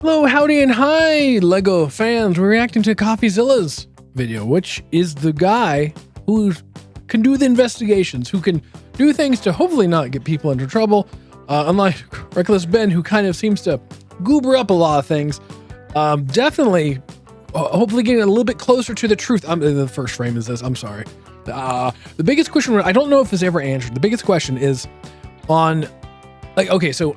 Hello, howdy, and hi, LEGO fans. We're reacting to Coffeezilla's video, which is the guy who can do the investigations, who can do things to hopefully not get people into trouble, unlike Reckless Ben, who kind of seems to goober up a lot of things. Definitely, hopefully getting a little bit closer to the truth. The first frame is this, I'm sorry. The biggest question, I don't know if this ever answered, the biggest question is on, like, okay, so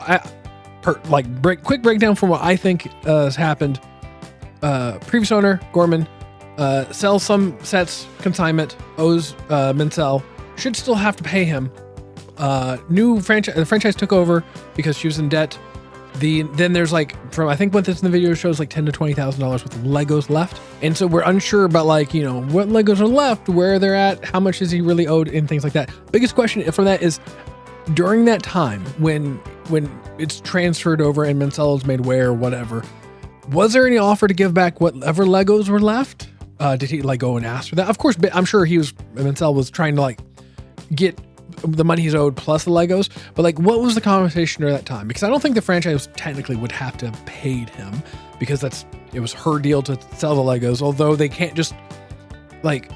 quick breakdown from what I think has happened. Previous owner Gorman sells some sets, consignment, owes Mansell, should still have to pay him. The franchise took over because she was in debt. Then there's like, from I think what this in the video shows, like $10,000 to $20,000 worth of Legos left, and so we're unsure about, like, you know, what Legos are left, where they're at, how much is he really owed, and things like that. Biggest question from that is, during that time when it's transferred over and Mansell is made aware or whatever, was there any offer to give back whatever Legos were left? Did he like go and ask for that? Of course, I'm sure Mansell was trying to like get the money he's owed plus the Legos, but like, what was the conversation during that time? Because I don't think the franchise technically would have to have paid him, because it was her deal to sell the Legos, although they can't just like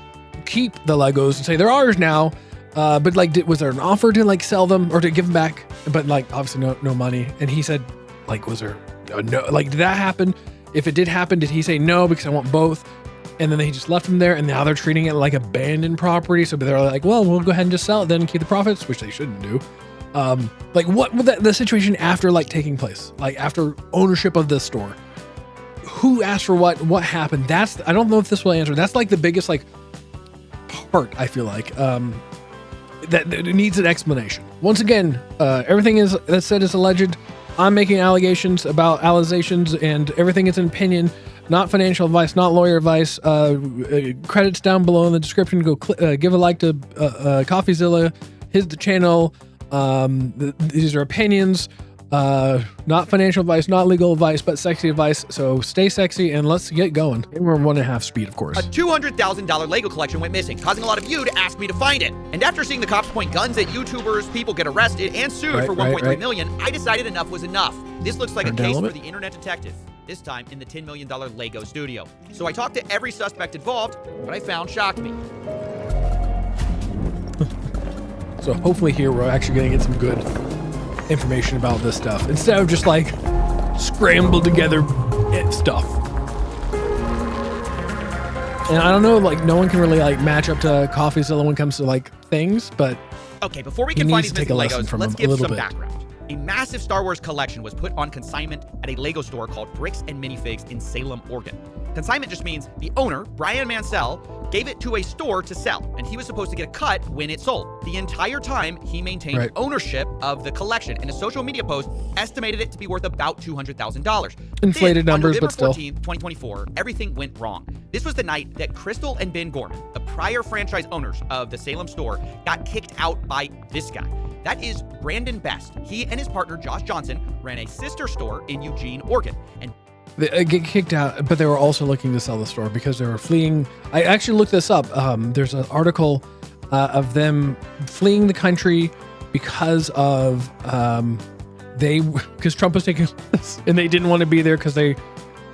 keep the Legos and say they're ours now. But like, was there an offer to like sell them or to give them back? But like, obviously no money. And he said, like, was there no, like, did that happen? If it did happen, did he say no, because I want both? And then he just left them there, and now they're treating it like abandoned property. So they're like, well, we'll go ahead and just sell it then and keep the profits, which they shouldn't do. Like, what would the situation after like taking place, like after ownership of this store? Who asked for what happened? I don't know if this will answer. That's like the biggest like part, I feel like, that it needs an explanation. Once again, everything that's said is alleged. I'm making allegations about allegations, and everything is an opinion, not financial advice, not lawyer advice. Credits down below in the description. Go give a like to Coffeezilla, the channel. These are opinions, not financial advice, not legal advice, but sexy advice. So stay sexy and let's get going. And we're 1.5 speed, of course. A $200,000 Lego collection went missing, causing a lot of you to ask me to find it. And after seeing the cops point guns at YouTubers, people get arrested and sued for $1.3 million, I decided enough was enough. This looks like a case for the internet detective, this time in the $10 million Lego studio. So I talked to every suspect involved. What I found shocked me. So hopefully here we're actually going to get some good information about this stuff, instead of just like scrambled together stuff. And I don't know, like, no one can really like match up to Coffeezilla when it comes to like things, but okay, before we can find these missing Legos, let's give some background. A massive Star Wars collection was put on consignment at a Lego store called Bricks and Minifigs in Salem, Oregon. Consignment just means the owner, Brian Mansell, gave it to a store to sell, and he was supposed to get a cut when it sold. The entire time, he maintained ownership of the collection. In a social media post, estimated it to be worth about $200,000. Inflated numbers, but still. On November 14th, 2024, everything went wrong. This was the night that Crystal and Ben Gorman, the prior franchise owners of the Salem store, got kicked out by this guy. That is Brandon Best. He and his partner, Josh Johnson, ran a sister store in Eugene, Oregon. And they get kicked out, but they were also looking to sell the store because they were fleeing. I actually looked this up. There's an article of them fleeing the country because of because Trump was taking this, and they didn't want to be there because they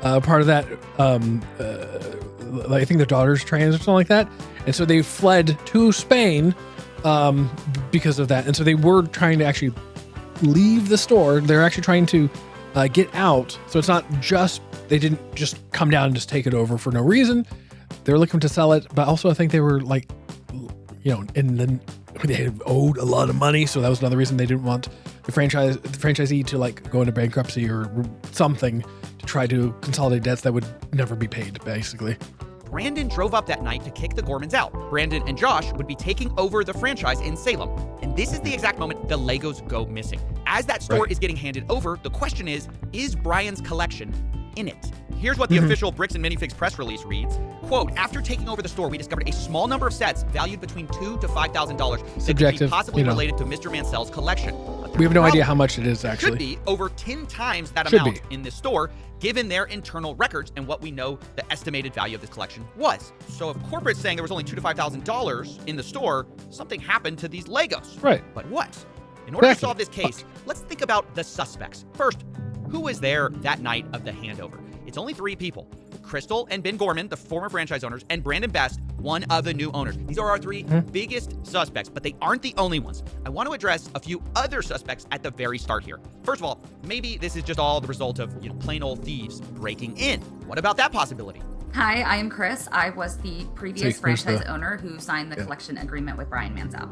part of that. I think their daughter's trans or something like that, and so they fled to Spain because of that. And so they were trying to actually leave the store. They're actually trying to get out. So it's not just, they didn't just come down and just take it over for no reason. They were looking to sell it, but also I think they were like, you know, and then they had owed a lot of money. So that was another reason they didn't want the franchisee to like go into bankruptcy or something to try to consolidate debts that would never be paid, basically. Brandon drove up that night to kick the Gormans out. Brandon and Josh would be taking over the franchise in Salem. And this is the exact moment the Legos go missing. As that store is getting handed over, the question is Brian's collection in it? Here's what the official Bricks and Minifigs press release reads. Quote, after taking over the store, we discovered a small number of sets valued between $2,000 to $5,000 that could be possibly related to Mr. Mansell's collection. We have no idea how much it is, actually. Should be over 10 times that amount in this store, given their internal records and what we know the estimated value of this collection was. So if corporate's saying there was only $2,000 to $5,000 in the store, something happened to these Legos. Right. But what? In order to solve this case, let's think about the suspects. First, who was there that night of the handover. It's only 3 people. Crystal and Ben Gorman, the former franchise owners, and Brandon Best, one of the new owners. These are our 3 biggest suspects, but they aren't the only ones. I want to address a few other suspects at the very start here. First of all, maybe this is just all the result of plain old thieves breaking in. What about that possibility? Hi, I am Chris. I was the previous franchise owner who signed the collection agreement with Brian Mansell.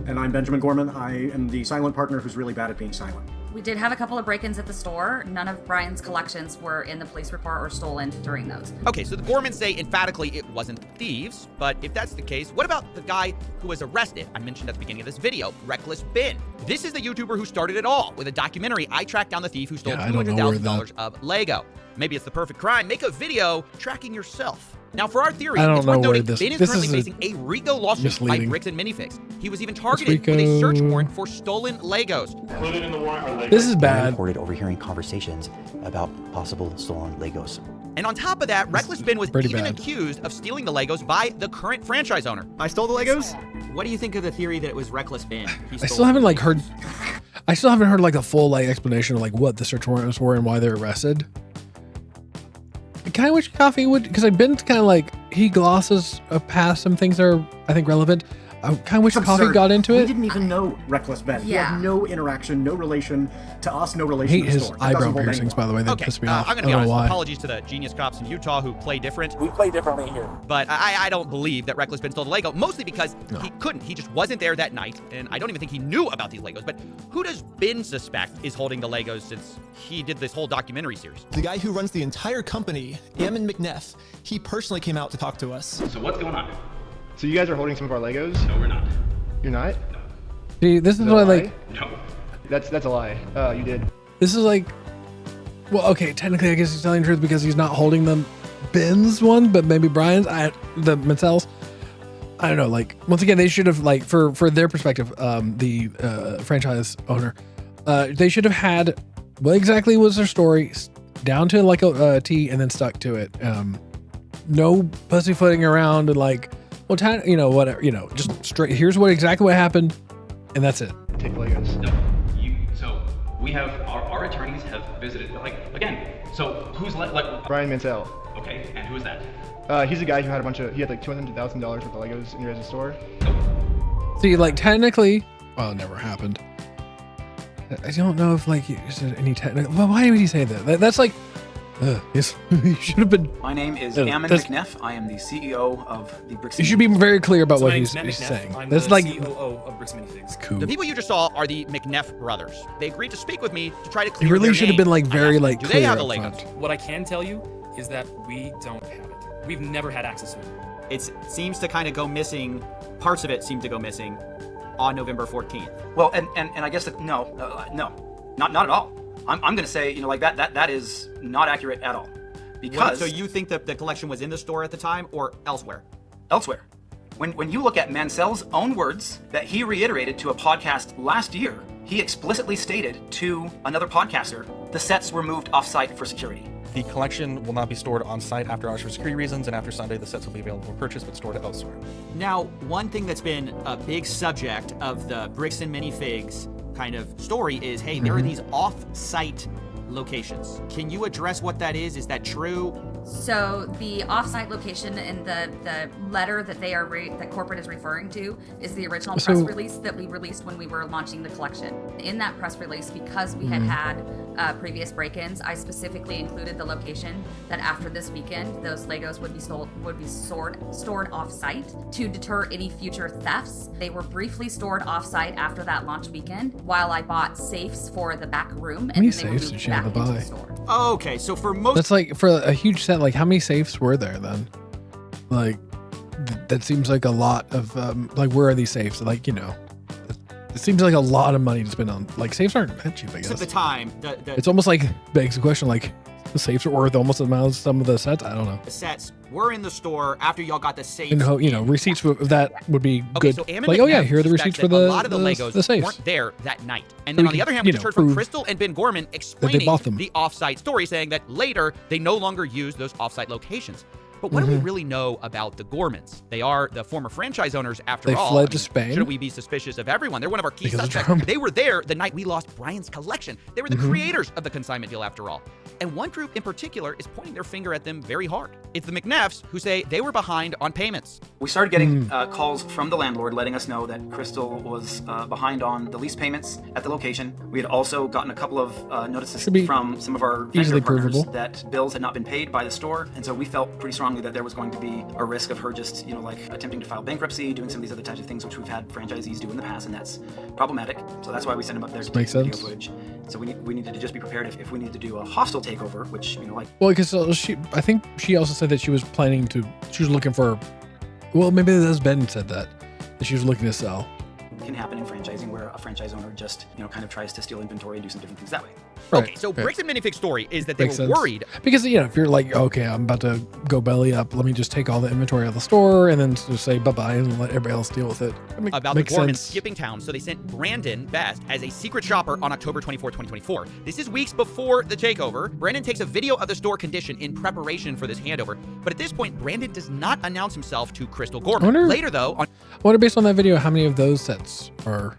And I'm Benjamin Gorman. I am the silent partner who's really bad at being silent. We did have a couple of break-ins at the store. None of Brian's collections were in the police report or stolen during those. Okay, so the Gormans say emphatically it wasn't thieves, but if that's the case, what about the guy who was arrested? I mentioned at the beginning of this video, Reckless Ben. This is the YouTuber who started it all. With a documentary, I tracked down the thief who stole $200,000 of Lego. Maybe it's the perfect crime. Make a video tracking yourself. Now, for our theory, it's worth noting Ben is currently facing a RICO lawsuit by Bricks and Minifigs. He was even targeted with a search warrant for stolen Legos. Included in the warrant are Legos. This is bad. Reported overhearing conversations about possible stolen Legos. And on top of that, Reckless Ben was even accused of stealing the Legos by the current franchise owner. I stole the Legos? What do you think of the theory that it was Reckless Ben? I still haven't heard a full explanation of what the search warrant was for and why they're arrested. I kind of wish Coffee would, because I've been kind of he glosses past some things that are, I think, relevant. I kind of wish Coffee got into it. We didn't even know Reckless Ben. He had no interaction, no relation to us, no relation to the store. I hate his eyebrow piercings, by the way. That pissed me off. I'm going to be honest. Apologies to the genius cops in Utah who play different. We play differently here. But I don't believe that Reckless Ben stole the Lego, mostly because he couldn't. He just wasn't there that night, and I don't even think he knew about these Legos. But who does Ben suspect is holding the Legos since he did this whole documentary series? The guy who runs the entire company, Ammon McNeff, he personally came out to talk to us. So what's going on? So you guys are holding some of our Legos? No, we're not. You're not? See, this is what I No. That's a lie. You did. This is well, okay, technically I guess he's telling the truth because he's not holding the Ben's one, but maybe Brian's, the Mansell's. I don't know, once again, they should have, for their perspective, the franchise owner, they should have had what exactly was their story down to a T and then stuck to it. No pussyfooting around and whatever, just straight. Here's exactly what happened, and that's it. Take the Legos. No. So we have our attorneys have visited. Again. So who's Brian Mansell. Okay, and who is that? He's a guy who had $200,000 worth of Legos in your guys' store. Nope. See, technically, well, it never happened. I don't know if you said any technical. Well, why would he say that? That's he should have been. My name is Ammon McNeff. I am the CEO of the Bricks. You should be very clear about what he's McNeff. saying. I'm That's the COO of Bricks Minifigs. Cool. The people you just saw are the McNeff brothers. They agreed to speak with me to try to clear He really their should have name. been very do clear they have the up Legos? front. What I can tell you is that we don't have it. We've never had access to it. It seems to kind of go missing. Parts of it seem to go missing on November 14th. Well, and I guess no, not at all. I'm going to say that is not accurate at all. Because so you think that the collection was in the store at the time or elsewhere? Elsewhere. When you look at Mansell's own words that he reiterated to a podcast last year, he explicitly stated to another podcaster, the sets were moved off-site for security. The collection will not be stored on site after hours for security reasons, and after Sunday, the sets will be available for purchase but stored elsewhere. Now, one thing that's been a big subject of the Bricks and Minifigs kind of story is, hey, there are these off-site locations. Can you address what that is? Is that true? So the offsite location in the letter that that corporate is referring to is the original press release that we released when we were launching the collection. In that press release, because we had previous break-ins, I specifically included the location that after this weekend, those Legos would be stored off-site to deter any future thefts. They were briefly stored off-site after that launch weekend, while I bought safes for the back room, and then they were moved back into the store. Okay, so for most... That's for a huge set, how many safes were there then? That seems like a lot of, where are these safes? It seems like a lot of money to spend on, safes aren't that cheap, I guess. At the time, it's almost begs the question, the safes are worth almost the amount of some of the sets? I don't know. The sets were in the store after y'all got the safes. And, receipts of that would be okay, good. So Ammon here are the receipts for the a lot of the Legos safes. weren't there that night. And then on the other hand, we just heard from Crystal and Ben Gorman explaining the off-site story, saying that later they no longer use those off-site locations. But what do we really know about the Gormans? They are the former franchise owners after all. They fled to Spain. Shouldn't we be suspicious of everyone? They're one of our key Because of suspects. Trump. They were there the night we lost Brian's collection. They were the creators of the consignment deal after all. And one group in particular is pointing their finger at them very hard. It's the McNeffs, who say they were behind on payments. We started getting calls from the landlord letting us know that Crystal was behind on the lease payments at the location. We had also gotten a couple of notices from some of our vendor partners that bills had not been paid by the store, and so we felt pretty strongly that there was going to be a risk of her just, like attempting to file bankruptcy, doing some of these other types of things which we've had franchisees do in the past, and that's problematic. So that's why we sent them up there to take video footage. So we needed to just be prepared if we needed to do a hostile takeover, which Well, because I think she also said that she was looking for. Well, maybe Ben said that she was looking to sell. Can happen in franchising where a franchise owner just kind of tries to steal inventory and do some different things that way. Right. Okay, so Bricks and Minifig's story is that they were worried. Because, if you're like, okay, I'm about to go belly up, let me just take all the inventory out of the store and then just say bye-bye and let everybody else deal with it. About the Gormans skipping town, so they sent Brandon Best as a secret shopper on October 24, 2024. This is weeks before the takeover. Brandon takes a video of the store condition in preparation for this handover, but at this point, Brandon does not announce himself to Crystal Gorman. Later, though, I wonder, based on that video, how many of those sets are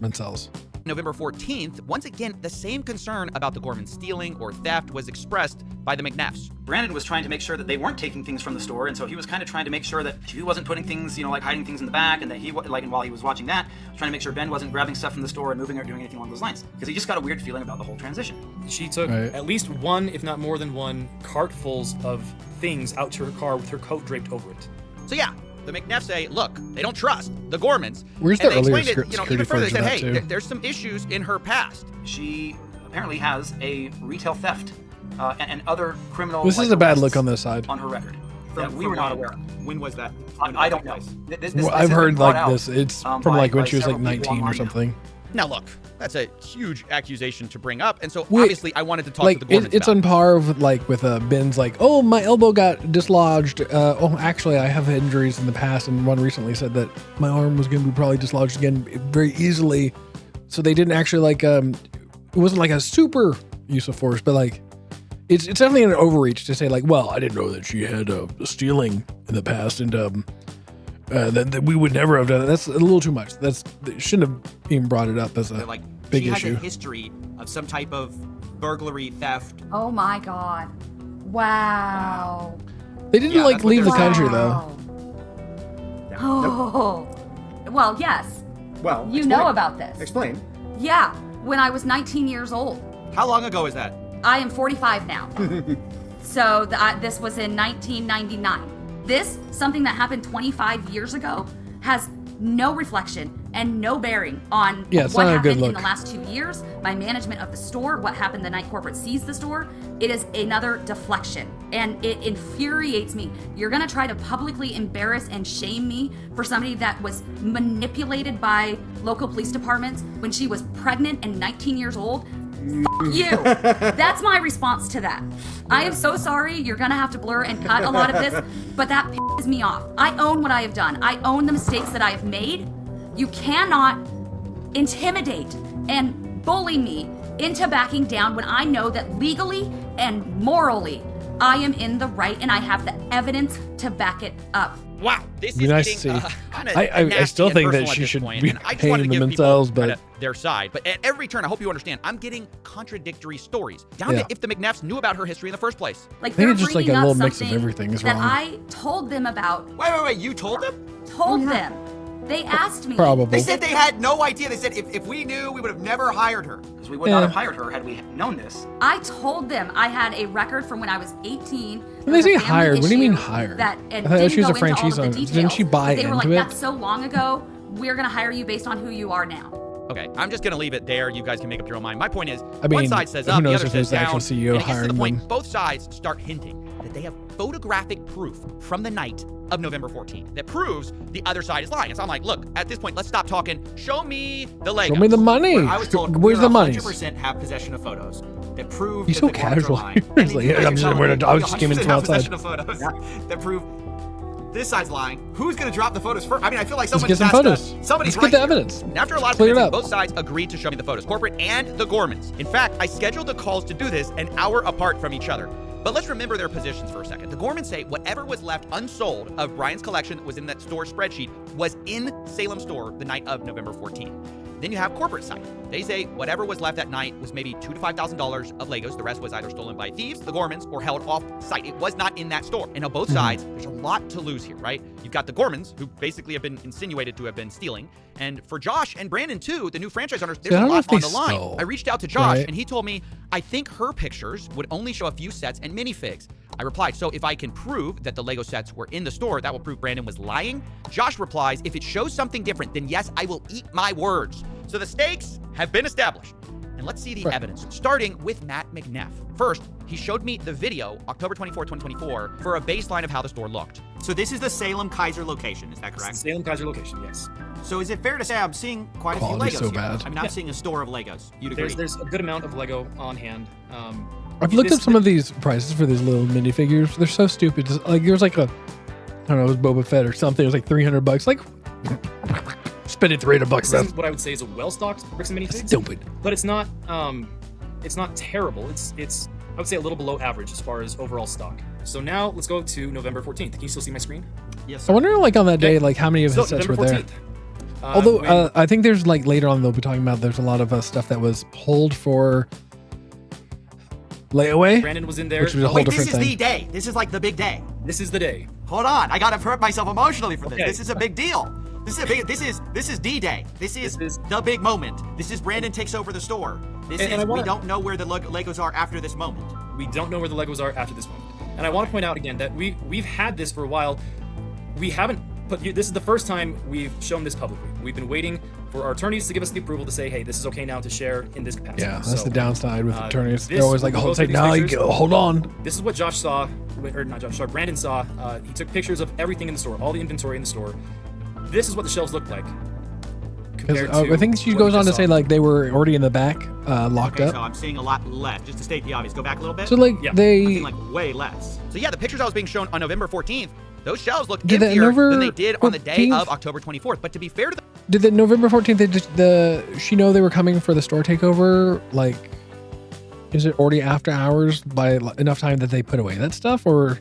Mancel's? November 14th, once again, the same concern about the Gorman stealing or theft was expressed by the McNeffs. Brandon was trying to make sure that they weren't taking things from the store, and so he was kind of trying to make sure that he wasn't putting things, like hiding things in the back, and that and while he was watching that, was trying to make sure Ben wasn't grabbing stuff from the store and moving or doing anything along those lines, because he just got a weird feeling about the whole transition. She took at least one, if not more than one, cartfuls of things out to her car with her coat draped over it. So yeah, the McNeffs say, look, they don't trust the Gormans. Where's and the they earlier explained it, even further. They said, hey, there's some issues in her past. She apparently has a retail theft and other criminal. This is a bad look on this side. On her record that we were not aware of. When was that? I don't know. I've heard this. It's from when she was like 19 or something. Now look, that's a huge accusation to bring up, and so obviously I wanted to talk to the Gormans it's on par with Ben's oh, my elbow got dislodged. Oh, actually I have injuries in the past, and one recently said that my arm was going to be probably dislodged again very easily. So they didn't actually it wasn't like a super use of force, but it's definitely an overreach to say well, I didn't know that she had stealing in the past, and that we would never have done it. That's a little too much. They shouldn't have even brought it up as a big issue. She has a history of some type of burglary, theft. Oh my God! Wow. They didn't leave the country though. Oh. Well, yes. Well, you know about this. Explain. Yeah, when I was 19 years old. How long ago is that? I am 45 now. So this was in 1999. This, something that happened 25 years ago, has no reflection and no bearing on what happened in the last 2 years, my management of the store, what happened the night corporate seized the store. It is another deflection, and it infuriates me. You're gonna try to publicly embarrass and shame me for somebody that was manipulated by local police departments when she was pregnant and 19 years old? Fuck you. That's my response to that. I am so sorry. You're gonna have to blur and cut a lot of this, but that pisses me off. I own what I have done. I own the mistakes that I have made. You cannot intimidate and bully me into backing down when I know that legally and morally I am in the right and I have the evidence to back it up. Wow, this is getting kind of I still think that she should be paying them themselves, but their side. But at every turn, I hope you understand, I'm getting contradictory stories down to if the McNeffs knew about her history in the first place. I think it's just a little mix of everything is wrong. That I told them about. Wait, you told them? Told them. They asked me. Probably. They said they had no idea. They said if we knew, we would have never hired her. Because we would not have hired her had we known this. I told them I had a record from when I was 18. When they say hired, what do you mean hired? I thought she was a franchise owner. Didn't she buy into it? They were like, that's so long ago. We're going to hire you based on who you are now. Okay, I'm just going to leave it there. You guys can make up your own mind. My point is, I mean, one side says up, the other says down. Actual CEO and it gets to the point, them. both sides start hinting that they have photographic proof from the night of November 14th that proves the other side is lying. And so I'm like, look, at this point, let's stop talking. Show me the Legos. Show me the money. I was told where's the money? 100% have possession of photos that prove. He's so casual. I was just skimming from outside. Of photos that prove this side's lying. Who's going to drop the photos first? I mean, I feel like Let's get some photos. Somebody's Let's get the evidence. And after a lot of convincing, both sides agreed to show me the photos, corporate and the Gormans. In fact, I scheduled the calls to do this an hour apart from each other. But let's remember their positions for a second. The Gormans say whatever was left unsold of Brian's collection that was in that store spreadsheet was in Salem store the night of November 14th. Then you have corporate side. They say whatever was left that night was maybe $2,000 to $5,000 of Legos. The rest was either stolen by thieves, the Gormans, or held off site. It was not in that store. And on both sides, there's a lot to lose here, right? You've got the Gormans, who basically have been insinuated to have been stealing. And for Josh and Brandon, too, the new franchise owners, there's a lot on the line. I reached out to Josh, and he told me, I think her pictures would only show a few sets and minifigs. I replied, so if I can prove that the Lego sets were in the store, that will prove Brandon was lying. Josh replies, if it shows something different, then yes, I will eat my words. So the stakes have been established. And let's see the evidence, starting with Matt McNeff. First, he showed me the video, October 24, 2024, for a baseline of how the store looked. So this is the Salem Kaiser location, is that correct? Salem Kaiser location, yes. So is it fair to say I'm seeing quite a few Legos so here? bad. I mean, I'm seeing a store of Legos. You'd agree? There's a good amount of Lego on hand. I've looked up some of these prices for these little minifigures. They're so stupid. Like there's like a, I don't know, it was Boba Fett or something. It was like $300. Like spending $300. This is what I would say is a well-stocked bricks and minifigs. Stupid. But it's not terrible. It's I would say a little below average as far as overall stock. So now let's go to November 14th. Can you still see my screen? Yes, sir. I wonder, like on that day, like how many of his sets were there. Although I think there's like later on they'll be talking about there's a lot of stuff that was pulled for layaway. Brandon was in there. Which was a whole different thing. This is the day. This is like the big day. This is the day. Hold on, I gotta hurt myself emotionally for this. This is a big deal. This is D-Day. This is the big moment. This is Brandon takes over the store. We don't know where the Legos are after this moment. We don't know where the Legos are after this moment. And I want to point out again that we've had this for a while. We haven't this is the first time we've shown this publicly. We've been waiting for our attorneys to give us the approval to say, hey, this is okay now to share in this capacity. Yeah, that's the downside with attorneys. They're always like, hold on. This is what Josh saw, or not Josh, sorry, Brandon saw. He took pictures of everything in the store, all the inventory in the store. This is what the shelves look like. I think she goes on to say like they were already in the back, locked up. So I'm seeing a lot less. Just to state the obvious, go back a little bit. So like I'm seeing like way less. So yeah, the pictures I was being shown on November 14th, those shelves look emptier than they did on the day of October 24th. But to be fair to them, did the November 14th she know they were coming for the store takeover? Like, is it already after hours by enough time that they put away that stuff, or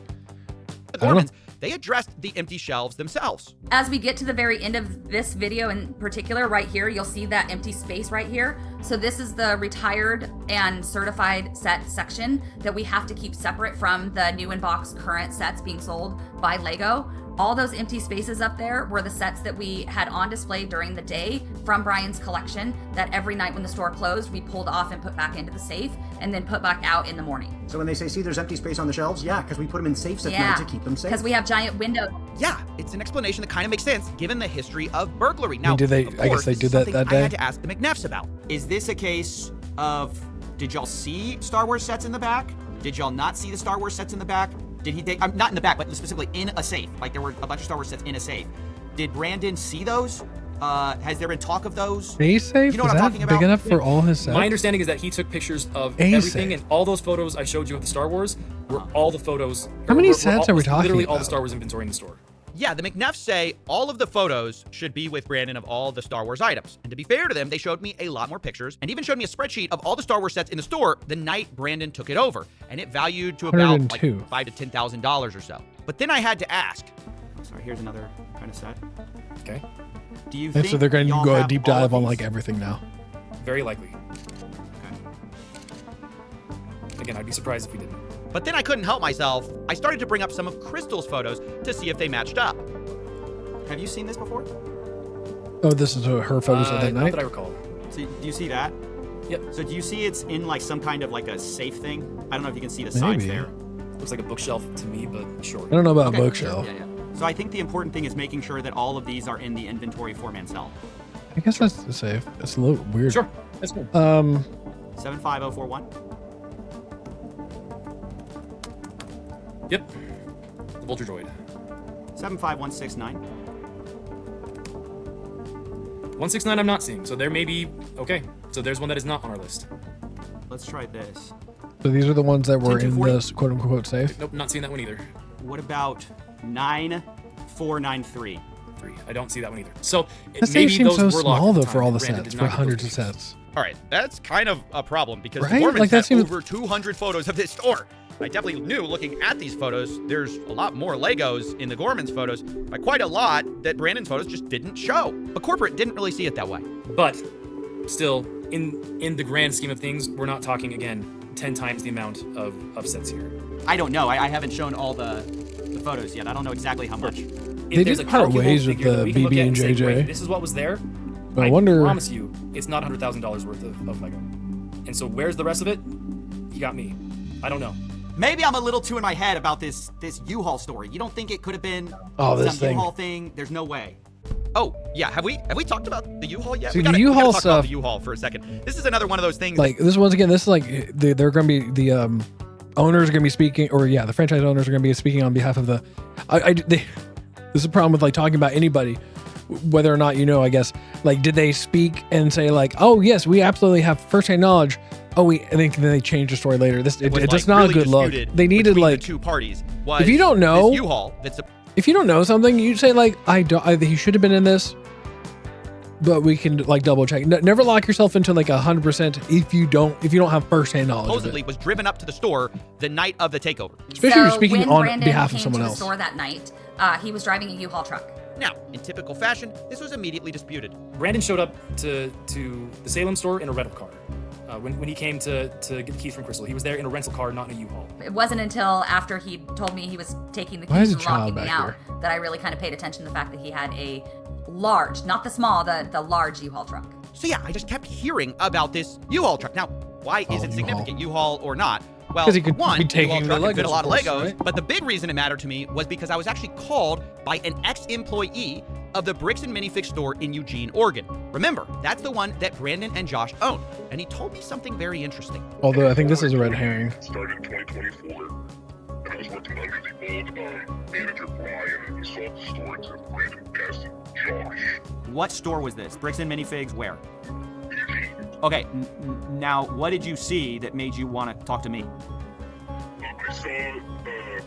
the Gormans, they addressed the empty shelves themselves. As we get to the very end of this video in particular, right here, you'll see that empty space right here. So this is the retired and certified set section that we have to keep separate from the new in-box current sets being sold by Lego. All those empty spaces up there were the sets that we had on display during the day from Brian's collection that every night when the store closed, we pulled off and put back into the safe and then put back out in the morning. So when they say, see, there's empty space on the shelves, yeah, because we put them in safes at night to keep them safe. Because we have giant windows. Yeah, it's an explanation that kind of makes sense given the history of burglary. Now, I guess they did that day. I had to ask the McNeffs about. Is this a case of, did y'all see Star Wars sets in the back? Did y'all not see the Star Wars sets in the back? Did he, not in the back, but specifically in a safe. Like there were a bunch of Star Wars sets in a safe. Did Brandon see those? Has there been talk of those? A safe? You know what I'm talking about? Big enough for all his sets? My understanding is that he took pictures of everything, and all those photos I showed you of the Star Wars were all the photos. How many sets are we talking literally about? All the Star Wars inventory in the store. Yeah, the McNeffs say all of the photos should be with Brandon of all the Star Wars items. And to be fair to them, they showed me a lot more pictures and even showed me a spreadsheet of all the Star Wars sets in the store the night Brandon took it over. And it valued to about like $5,000 to $10,000 or so. But then I had to ask. Sorry, here's another kind of set. Okay. Do you think so they're going to go a deep dive on these? like everything now. Very likely. Okay. Again, I'd be surprised if we didn't. But then I couldn't help myself. I started to bring up some of Crystal's photos to see if they matched up. Have you seen this before? Oh, this is her photos of that night? Not that I recall. So, do you see that? Yep. So do you see it's in like some kind of like a safe thing? I don't know if you can see the sides there. Looks like a bookshelf to me, but sure. I don't know about a bookshelf. Yeah. So I think the important thing is making sure that all of these are in the inventory four-man cell. I guess that's safe. It's a little weird. Sure, that's cool. 75041. Yep. The Vulture Droid. 75169. 169 I'm not seeing, so there may be, okay. So there's one that is not on our list. Let's try this. So these are the ones that were in this quote-unquote safe? Nope, not seeing that one either. What about 9493? I don't see that one either. So the safe seems so small though for all the sets, for hundreds of sets. All right, that's kind of a problem because right? the Gormans like have over 200 photos of this store. I definitely knew looking at these photos, there's a lot more Legos in the Gorman's photos, by quite a lot that Brandon's photos just didn't show. But corporate didn't really see it that way. But still, in the grand scheme of things, we're not talking, again, 10 times the amount of sets here. I don't know. I haven't shown all the photos yet. I don't know exactly how much. They did part ways with the BB and JJ. This is what was there. I wonder. I promise you, it's not $100,000 worth of Lego. And so where's the rest of it? You got me. I don't know. Maybe I'm a little too in my head about this U-Haul story. You don't think it could have been some U-Haul thing? There's no way. Oh, yeah. Have we talked about the U-Haul yet? See, we gotta U-Haul talk stuff, about the U-Haul for a second. This is another one of those things. Like this, once again, this is like they're going to be the owners are going to be speaking, or the franchise owners are going to be speaking on behalf of the. This is a problem with like talking about anybody, whether or not I guess. Like, did they speak and say like, oh yes, we absolutely have firsthand knowledge. Oh, and then they changed the story later. It's just not really a good look. They needed like the two parties. If you don't know U-Haul, if you don't know something, you say like, he should have been in this, but we can like double check. Never lock yourself into like 100% if you don't have firsthand knowledge. Supposedly was driven up to the store the night of the takeover. Especially if you're speaking when on Brandon behalf of came someone to else. The store that night, he was driving a U-Haul truck. Now, in typical fashion, this was immediately disputed. Brandon showed up to the Salem store in a rental car. When he came to get the keys from Crystal, he was there in a rental car, not in a U-Haul. It wasn't until after he told me he was taking the Why is keys a and child locking me back out that I really kind of paid attention to the fact that he had a large, not the small, the large U-Haul truck. So yeah, I just kept hearing about this U-Haul truck. Now, why is it significant, U-Haul or not? Well, Because he could one, be taking U-Haul truck the could fit a Legos, lot of of course, Legos, right? but the big reason it mattered to me was because I was actually called by an ex-employee of the Bricks and Minifig store in Eugene, Oregon. Remember, that's the one that Brandon and Josh own. And he told me something very interesting. Although I think this is a red herring. Started in 2024, and I was working under the old manager Brian, and he sold the store to Brandon, Bess, and Josh. What store was this? Bricks and Minifigs where? Eugene. Okay, now what did you see that made you want to talk to me? I saw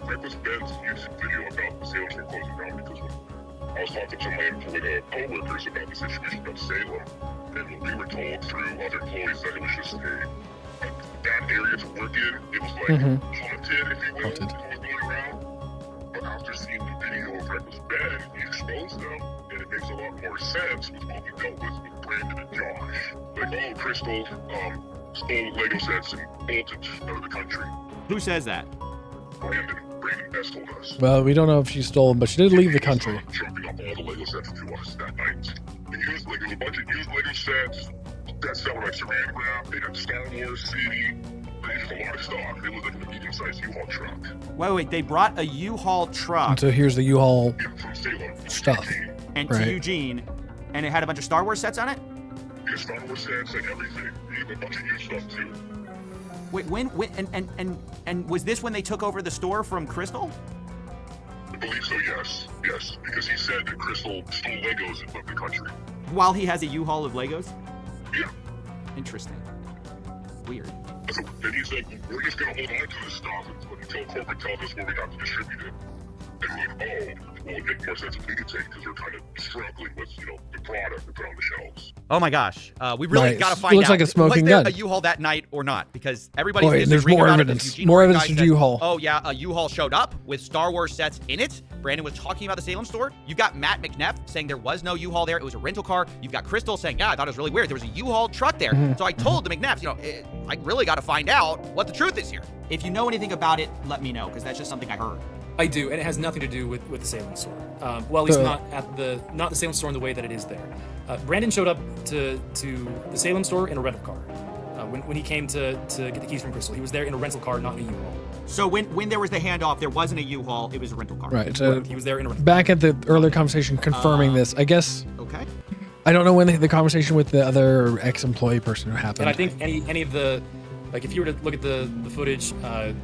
Reckless Ben's YouTube video about the Salem store closing down because when I was talking to my employed co-workers about the situation of Salem, and we were told through other employees that it was just a bad area to work in. It was like haunted, if you will, what was going around. But after seeing the video of Reckless Ben, he exposed them, and it makes a lot more sense with what we dealt with Brandon and Josh. Like, Crystal stole Lego sets and bolted out of the country. Who says that? Brandon Bess told us. Well, we don't know if she stole them, but she did leave the country. Jumping up all the Lego sets to us that night. They used like there was a bunch of used Lego sets that sounded like saran wrap. They had Star Wars CD. They used a lot of stuff. It was like a medium-sized U-Haul truck. Wait, they brought a U-Haul truck. And so here's the U-Haul from Salem, stuff. And to Eugene, and it had a bunch of Star Wars sets on it? Yeah, Star Wars sets and everything. Even a bunch of used stuff too. Wait, when and was this when they took over the store from Crystal? I believe so, yes. Yes, because he said that Crystal stole Legos and left the country. While he has a U-Haul of Legos? Yeah. Interesting. Weird. So then he's like, we're just going to hold on to this stuff until corporate tells us where we have to distribute it. And we're like, well, it makes more sense if we could take because we're kind of struggling with, the product we put on the shelves. Oh my gosh. We really got to find Looks out. like a smoking was there gun. a U-Haul that night or not? Because everybody's There's disagreeing more about evidence. it. More evidence to U-Haul. Oh yeah, a U-Haul showed up with Star Wars sets in it. Brandon was talking about the Salem store. You've got Matt McNeff saying there was no U-Haul there. It was a rental car. You've got Crystal saying, yeah, I thought it was really weird. There was a U-Haul truck there. So I told the McNeffs, I really got to find out what the truth is here. If you know anything about it, let me know, because that's just something I heard. I do, and it has nothing to do with the Salem store. Well, at least not the Salem store in the way that it is there. Brandon showed up to the Salem store in a rental car. When he came to get the keys from Crystal, he was there in a rental car, not in a U-Haul. So when there was the handoff, there wasn't a U-Haul; it was a rental car. Right. So he was there in a rental back at the earlier conversation confirming this, I guess. Okay. I don't know when the conversation with the other ex-employee person happened. And I think any of the, like, if you were to look at the footage, the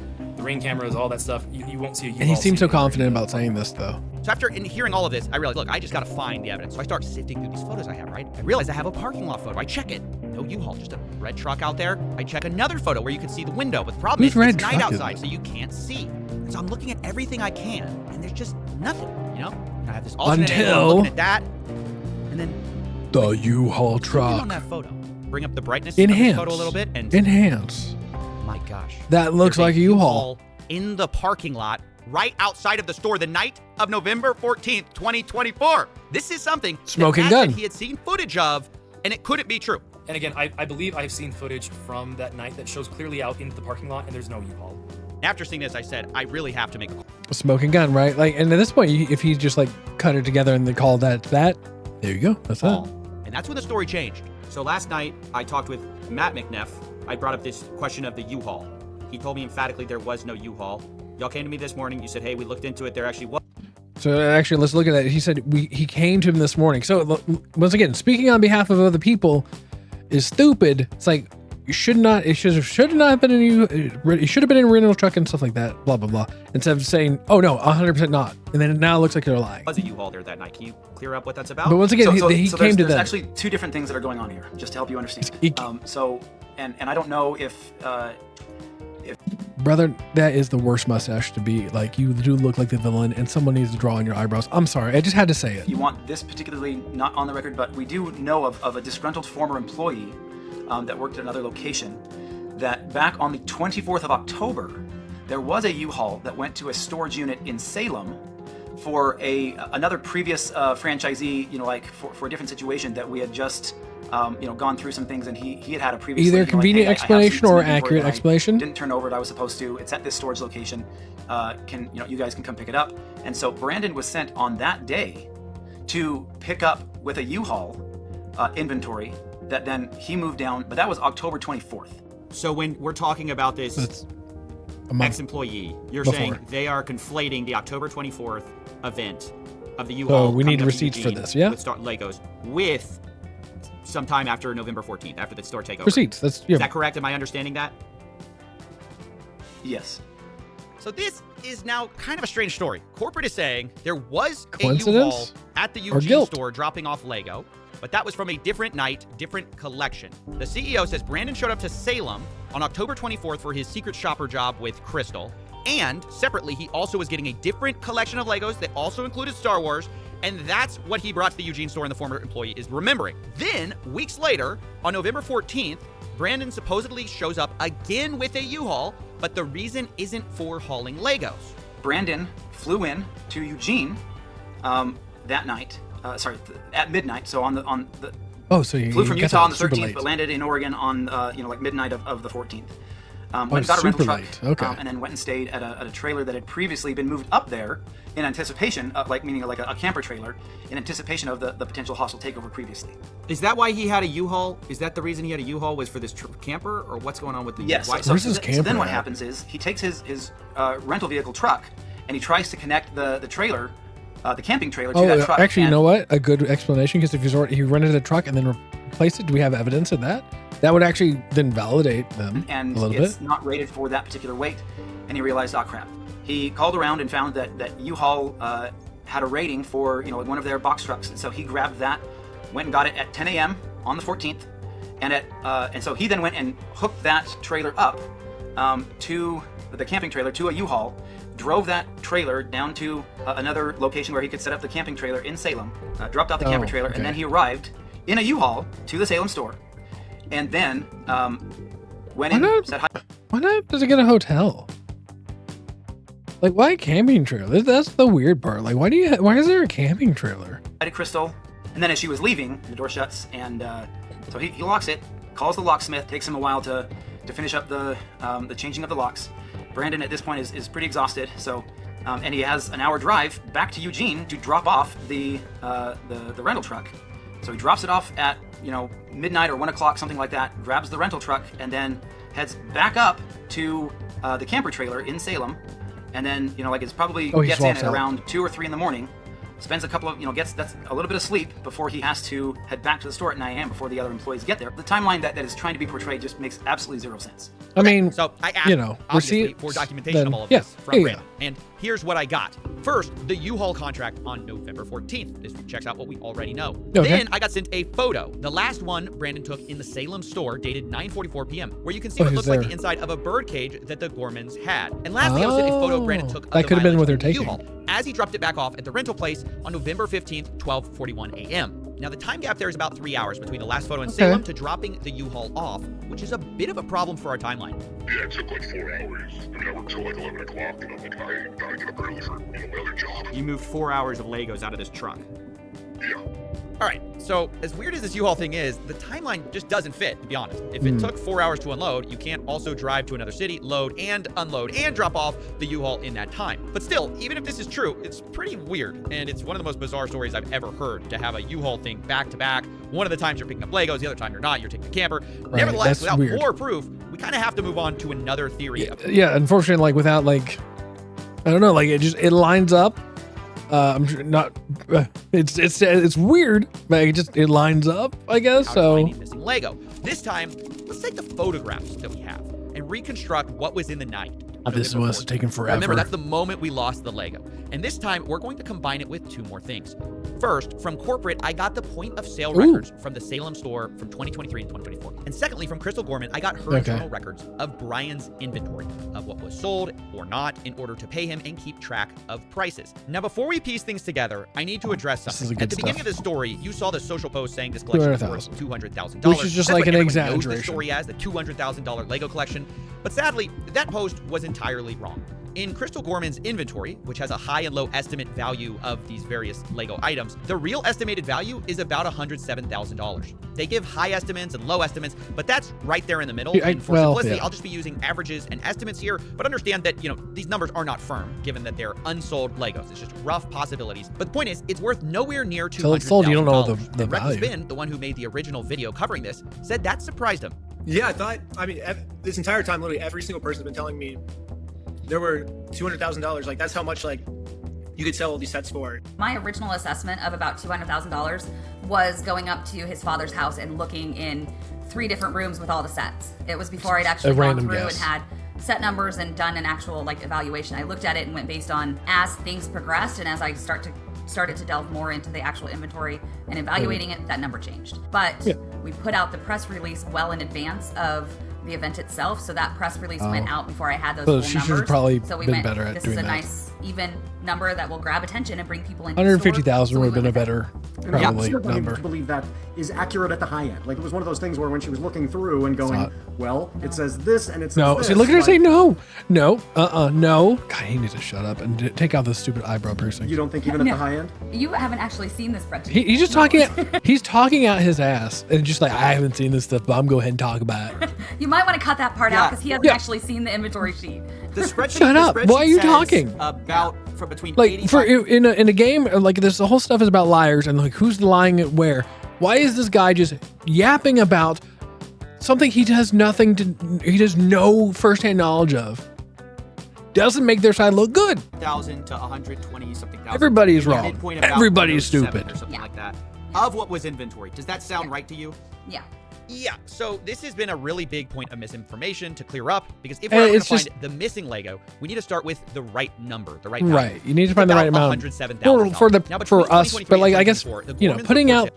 ring cameras, all that stuff, you won't see a U-Haul. And he seems so confident about saying this, though. So after hearing all of this, I realized, look, I just got to find the evidence. So I start sifting through these photos I have, right? I realize I have a parking lot photo. I check it. No U-Haul, just a red truck out there. I check another photo where you can see the window, but the problem is it's night outside, so you can't see. And so I'm looking at everything I can, and there's just nothing, And I have this alternate angle, looking at that, and then the U-Haul truck. on that photo. Bring up the brightness of the photo a little bit, and enhance. My gosh. That looks like a U-Haul. in the parking lot right outside of the store the night of November 14th, 2024. This is something Smoking that gun. he had seen footage of, and it couldn't be true. And again, I believe I've seen footage from that night that shows clearly out into the parking lot, and there's no U-Haul. After seeing this, I said, I really have to make a call. A smoking gun, right? Like, and at this point, if he just like cut it together and they called that, there you go. That's it. And that's when the story changed. So last night, I talked with Matt McNeff. I brought up this question of the U-Haul. He told me emphatically there was no U-Haul. Y'all came to me this morning. You said, hey, we looked into it. There actually was. So actually, let's look at that. He said he came to him this morning. So once again, speaking on behalf of other people is stupid. It's like, you should not, it should not have been in you. It should have been in a rental truck and stuff like that, blah, blah, blah. Instead of saying, oh no, 100% not. And then now it looks like they're lying. Was a U-Haul there that night. Can you clear up what that's about? But once again, he came to there's them. actually two different things that are going on here, just to help you understand. And I don't know if Brother, that is the worst mustache to be. Like, you do look like the villain, and someone needs to draw on your eyebrows. I'm sorry, I just had to say it. you want this particularly not on the record, but we do know of a disgruntled former employee that worked at another location, that back on the 24th of October, there was a U-Haul that went to a storage unit in Salem for another previous franchisee, like for a different situation that we had just gone through some things, and he had a previous Either convenient explanation or accurate explanation. Didn't turn over what I was supposed to. It's at this storage location. You guys can come pick it up. And so Brandon was sent on that day to pick up with a U-Haul inventory that then he moved down, but that was October 24th. So when we're talking about this ex-employee, you're saying they are conflating the October 24th event of the U-Haul. So we need receipts for this, yeah? With Legos with sometime after November 14th, after the store takeover. Receipts, Is that correct? Am I understanding that? Yes. So this is now kind of a strange story. Corporate is saying there was a Coincidence? U-Haul at the Or Eugene guilt? store dropping off Lego, but that was from a different night, different collection. The CEO says Brandon showed up to Salem on October 24th for his secret shopper job with Crystal, and separately, he also was getting a different collection of Legos that also included Star Wars, and that's what he brought to the Eugene store, and the former employee is remembering. Then, weeks later, on November 14th, Brandon supposedly shows up again with a U-Haul, but the reason isn't for hauling Legos. Brandon flew in to Eugene that night. At midnight. So on the so you flew from got Utah on that the super 13th, late. but landed in Oregon on midnight of the 14th. Went and got a super rental truck, late. Okay. and then went and stayed at a trailer that had previously been moved up there in anticipation of, meaning a camper trailer, in anticipation of the potential hostile takeover previously. Is that why he had a U-Haul? Is that the reason he had a U-Haul, was for this camper, or what's going on with the Yes. why- So then what happens is he takes his rental vehicle truck and he tries to connect the trailer, the camping trailer, to that truck. Actually, you and know what? A good explanation, because if he rented a truck and then replaced it, do we have evidence of that? That would actually then validate them and a little it's bit. not rated for that particular weight, and he realized, oh crap. He called around and found that U-Haul had a rating for one of their box trucks, and so he grabbed that, went and got it at 10 a.m. on the 14th, and so he then went and hooked that trailer up to the camping trailer to a U-Haul, drove that trailer down to another location where he could set up the camping trailer in Salem, dropped off the camper trailer, and then he arrived in a U-Haul to the Salem store, and then went in, said hi. Why not does it get a hotel? Like, why a camping trailer? That's the weird part. Like, why is there a camping trailer? Hi to Crystal, and then as she was leaving, the door shuts, and so he locks it, calls the locksmith, takes him a while to finish up the changing of the locks. Brandon at this point is pretty exhausted, so and he has an hour drive back to Eugene to drop off the rental truck. So he drops it off at midnight or 1 o'clock, something like that, grabs the rental truck, and then heads back up to the camper trailer in Salem, and then it's probably gets in at around 2 or 3 in the morning, spends a couple of gets a little bit of sleep before he has to head back to the store at 9 a.m. before the other employees get there. The timeline that is trying to be portrayed just makes absolutely zero sense. I mean, so I asked, obviously, for documentation of all of this from Brandon. And here's what I got. First, the U-Haul contract on November 14th. This checks out what we already know. Okay. Then I got sent a photo. The last one Brandon took in the Salem store, dated 9:44 p.m., where you can see what looks like the inside of a bird cage that the Gormans had. And lastly, I was sent a photo Brandon took of that the could have been what they're mileage taking. U-Haul as he dropped it back off at the rental place on November 15th, 12:41 a.m. Now, the time gap there is about 3 hours between the last photo in Salem to dropping the U-Haul off, which is a bit of a problem for our timeline. Yeah, it took like 4 hours. I mean, I worked till like 11 o'clock, and I'm like, I gotta get up early for my other job. You moved 4 hours of Legos out of this truck. Yeah. All right, so as weird as this U-Haul thing is, the timeline just doesn't fit, to be honest. If it took 4 hours to unload, you can't also drive to another city, load and unload and drop off the U-Haul in that time. But still, even if this is true, it's pretty weird, and it's one of the most bizarre stories I've ever heard, to have a U-Haul thing back to back. One of the times you're picking up Legos, the other time you're not, you're taking a camper. Right, Nevertheless, without weird. more proof, we kind of have to move on to another theory. Yeah, unfortunately, like without like, I don't know, like it lines up. I'm sure not. It's weird, but it lines up, I guess. So Missing Lego. This time, let's take the photographs that we have and reconstruct what was in the night. This was taking forever. Remember, that's the moment we lost the Lego. And this time, we're going to combine it with 2 more things. First, from corporate, I got the point of sale records from the Salem store from 2023 and 2024. And secondly, from Crystal Gorman, I got her internal records of Brian's inventory of what was sold or not in order to pay him and keep track of prices. Now, before we piece things together, I need to address something. At the beginning of this story, you saw the social post saying this collection is worth $200,000. Which is just That's like what an everyone knows exaggeration. the story as, the $200,000 Lego collection. But sadly, that post was entirely wrong. In Crystal Gorman's inventory, which has a high and low estimate value of these various Lego items, the real estimated value is about $107,000. They give high estimates and low estimates, but that's right there in the middle. And for simplicity, I'll just be using averages and estimates here, but understand that, these numbers are not firm, given that they're unsold Legos. It's just rough possibilities. But the point is, it's worth nowhere near $200,000. Till it's sold, you don't know the Reckless value. Spin, the one who made the original video covering this, said that surprised him. Yeah, this entire time, literally every single person has been telling me there were $200,000. Like, that's how much, like, you could sell all these sets for. My original assessment of about $200,000 was going up to his father's house and looking in 3 different rooms with all the sets. It was before I'd actually gone through and had set numbers and done an actual evaluation. I looked at it and went based on as things progressed and as I started to delve more into the actual inventory and evaluating it, that number changed. But we put out the press release well in advance of the event itself, so that press release went out before I had those full she numbers. should probably so we been went, better at this doing is a that. nice even number that will grab attention and bring people in. 150,000 would have been a better probably number. I believe that is accurate at the high end. Like, it was one of those things where when she was looking through and going, well, it says this and it says this. See, look at her say no. No. God, he needs to shut up and take out this stupid eyebrow piercing. You don't think even at the high end? You haven't actually seen this spreadsheet. He's just talking. He's talking out his ass and just like, I haven't seen this stuff, but I'm going to go ahead and talk about it. You might want to cut that part out because he hasn't actually seen the inventory sheet. The spreadsheet. Shut up. Why are you talking? About for between Like 85 in a game like this, the whole stuff is about liars and like who's lying at where. Why is this guy just yapping about something he has no firsthand knowledge of? Doesn't make their side look good. 1,000 to 120 something thousand. Everybody's wrong. Midpoint about Everybody's 107 stupid. or something like that. Of what was inventory. Does that sound right to you? Yeah. Yeah, so this has been a really big point of misinformation to clear up, because if we're going to find the missing Lego, we need to start with the right number, the right value. Right, you need to find the right amount. $107,000. For us, but like I guess putting out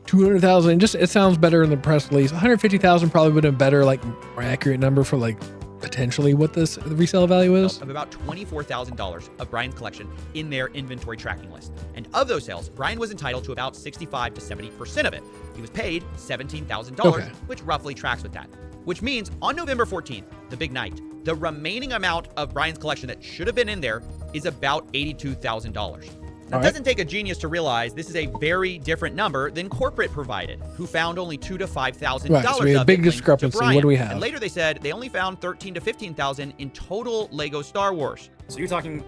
200,000, it sounds better in the press release. 150,000 probably would have been better, like more accurate number for like potentially what the resale value is. Of about $24,000 of Brian's collection in their inventory tracking list. And of those sales, Brian was entitled to about 65 to 70% of it. He was paid $17,000, which roughly tracks with that. Which means on November 14th, the big night, the remaining amount of Brian's collection that should have been in there is about $82,000. Now, it doesn't take a genius to realize this is a very different number than corporate provided, who found only $2,000 to $5,000 Right, so we have a big discrepancy. What do we have? And later they said they only found $13,000 to $15,000 in total Lego Star Wars. So you're talking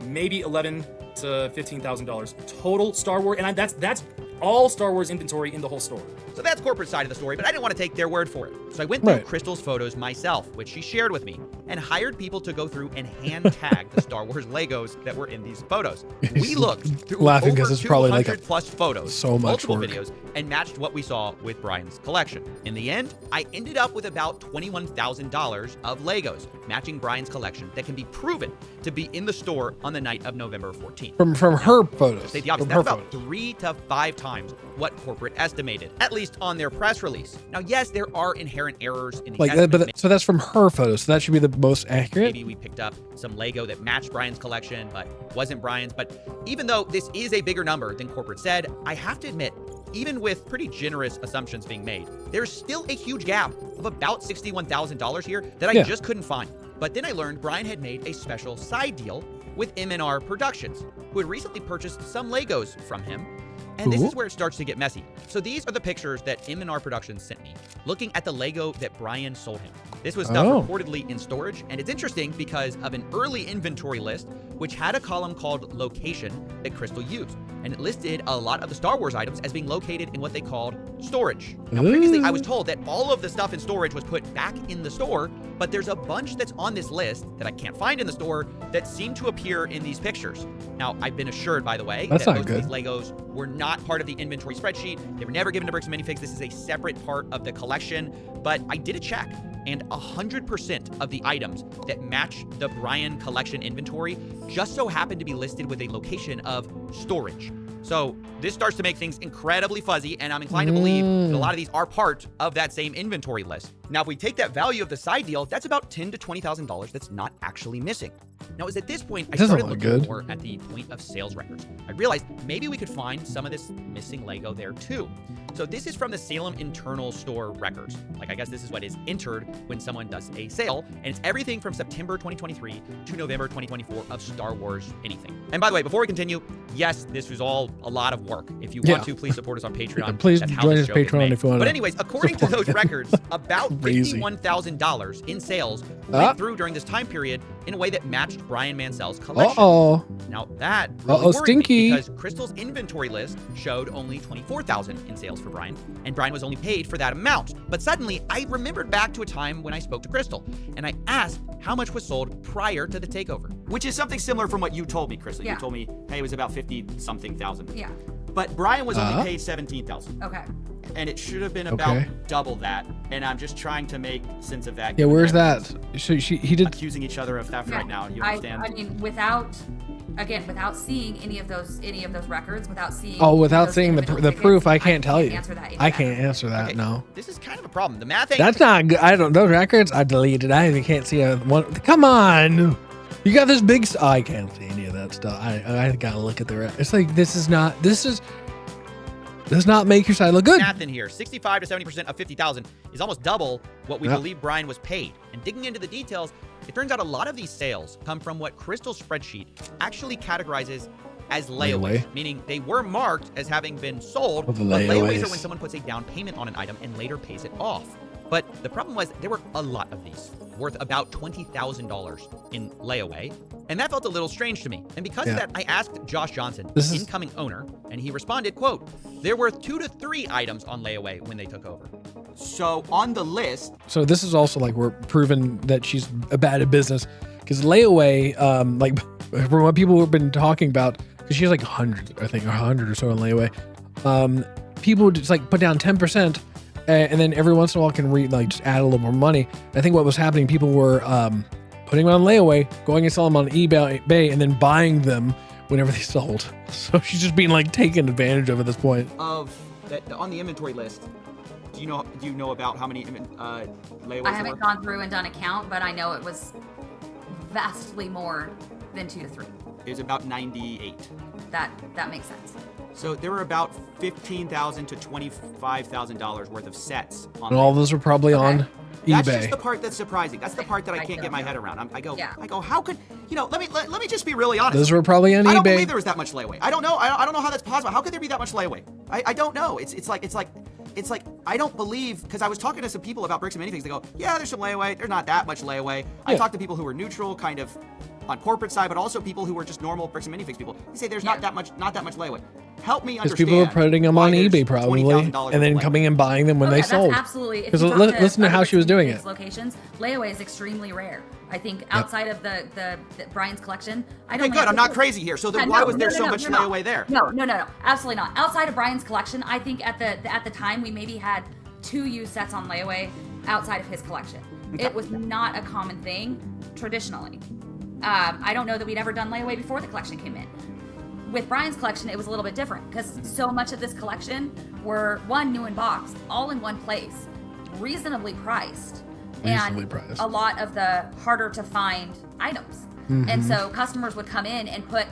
maybe $11,000 to $15,000 total Star Wars, and that's all Star Wars inventory in the whole store. So that's corporate side of the story, but I didn't want to take their word for it. So I went through Crystal's photos myself, which she shared with me, and hired people to go through and hand tag the Star Wars Legos that were in these photos. We looked through laughing over because it's probably like 200 plus photos, so much multiple work. videos, and matched what we saw with Brian's collection. In the end, I ended up with about $21,000 of Legos matching Brian's collection that can be proven to be in the store on the night of November 14th. From her photos. To state the obvious, that's about 3 to 5 times what corporate estimated, at least on their press release. Now, yes, there are inherent errors in the estimate. So that's from her photos. So that should be the most accurate. Maybe we picked up some Lego that matched Brian's collection, but wasn't Brian's. But even though this is a bigger number than corporate said, I have to admit, even with pretty generous assumptions being made, there's still a huge gap of about $61,000 here that I just couldn't find. But then I learned Brian had made a special side deal with M&R Productions, who had recently purchased some Legos from him. And this is where it starts to get messy. So these are the pictures that M&R Productions sent me, looking at the Lego that Brian sold him. This was stuff reportedly in storage, and it's interesting because of an early inventory list, which had a column called location that Crystal used. And it listed a lot of the Star Wars items as being located in what they called storage. Now, previously, I was told that all of the stuff in storage was put back in the store, but there's a bunch that's on this list that I can't find in the store that seem to appear in these pictures. Now, I've been assured, by the way, that most of these Legos were not part of the inventory spreadsheet. They were never given to Bricks and Minifigs. This is a separate part of the collection, but I did a check, and 100% of the items that match the Brian collection inventory just so happen to be listed with a location of storage. So this starts to make things incredibly fuzzy, and I'm inclined to believe that a lot of these are part of that same inventory list. Now, if we take that value of the side deal, that's about $10,000 to $20,000 that's not actually missing. Now, it was at this point I started looking more at the point of sales records. I realized maybe we could find some of this missing Lego there too. So this is from the Salem internal store records. Like, I guess this is what is entered when someone does a sale, and it's everything from September 2023 to November 2024 of Star Wars anything. And by the way, before we continue, yes, this was all a lot of work. If you want to, please support us on Patreon. Please join us on Patreon if you want. But anyways, according to those records, about $51,000 in sales went through during this time period in a way that matched Brian Mansell's collection. Now that really worried me because Crystal's inventory list showed only $24,000 in sales for Brian, and Brian was only paid for that amount. But suddenly, I remembered back to a time when I spoke to Crystal, and I asked how much was sold prior to the takeover. Which is something similar from what you told me, Crystal. You told me, hey, it was about 50-something thousand. Yeah. But Brian was only paid $17,000. Okay. And it should have been about double that. And I'm just trying to make sense of that. Yeah, where's that? So he did accusing each other of theft right now. You understand? I mean, without seeing any of those records, without seeing the proof, I can't tell you. I can't answer that. Okay, no. This is kind of a problem. The math ain't. That's not good. I don't. Those records I deleted. I can't see a one. Come on. You got this big. I can't see any of that stuff. I gotta look at the. It's like this is not. This is. Does not make your side look good. Math in here. 65 to 70% of 50,000 is almost double what we believe Brian was paid. And digging into the details, it turns out a lot of these sales come from what Crystal's spreadsheet actually categorizes as layaways, meaning they were marked as having been sold, but layaways are when someone puts a down payment on an item and later pays it off. But the problem was there were a lot of these, worth about $20,000 in layaway, and that felt a little strange to me. And because of that, I asked Josh Johnson, the incoming owner, and he responded, quote, "There were 2 to 3 items on layaway when they took over." So on the list. So this is also like we're proving that she's bad at business, because layaway, like from what people have been talking about, because she's like 100, I think, or 100 or so on layaway. People would just like put down 10%. And then every once in a while can just add a little more money. I think what was happening, people were putting them on layaway, going and selling them on eBay, and then buying them whenever they sold. So she's just being like taken advantage of at this point. Of that on the inventory list. Do you know about how many layaways? I haven't gone through and done a count, but I know it was vastly more than 2 to 3. It was about 98. That makes sense. So there were about $15,000 to $25,000 worth of sets on. And all those are probably on eBay. That's just the part that's surprising. That's the part that I can't get my head around. I go, how could let me just be really honest. Those were probably on eBay. I don't believe there was that much layaway. I don't know. I don't know how that's possible. How could there be that much layaway? I don't know. It's like I don't believe, because I was talking to some people about Bricks and Minifigs. They go, yeah, there's some layaway. There's not that much layaway. I talked to people who were neutral, kind of on corporate side, but also people who were just normal Bricks and Minifigs people. They say there's not that much layaway. Help me understand. Because people were putting them on eBay probably, and then coming and buying them when they sold. Absolutely. Because listen to how she was doing it. Locations, layaway is extremely rare. I think outside of the Brian's collection, I don't. Okay, good. I'm not crazy here. So then why was there so much layaway there? No, absolutely not. Outside of Brian's collection, I think at the time we maybe had 2 used sets on layaway outside of his collection. Okay. It was not a common thing traditionally. I don't know that we'd ever done layaway before the collection came in. With Brian's collection, it was a little bit different because so much of this collection were new in box, all in one place, reasonably priced, and a lot of the harder to find items. Mm-hmm. And so customers would come in and put,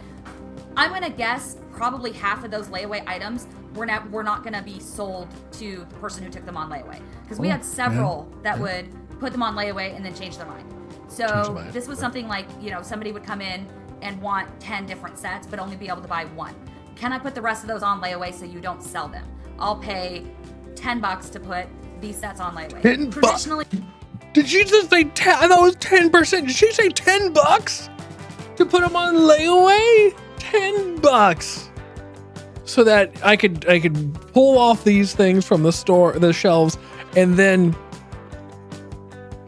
I'm going to guess probably half of those layaway items we're not going to be sold to the person who took them on layaway. Because we had several that would put them on layaway and then change their mind. So this was something like, you know, somebody would come in and want 10 different sets, but only be able to buy one. Can I put the rest of those on layaway so you don't sell them? I'll pay $10 to put these sets on layaway. Traditionally, did she just say 10? I thought it was 10%. Did she say $10 to put them on layaway? $10 so that I could pull off these things from the shelves, and then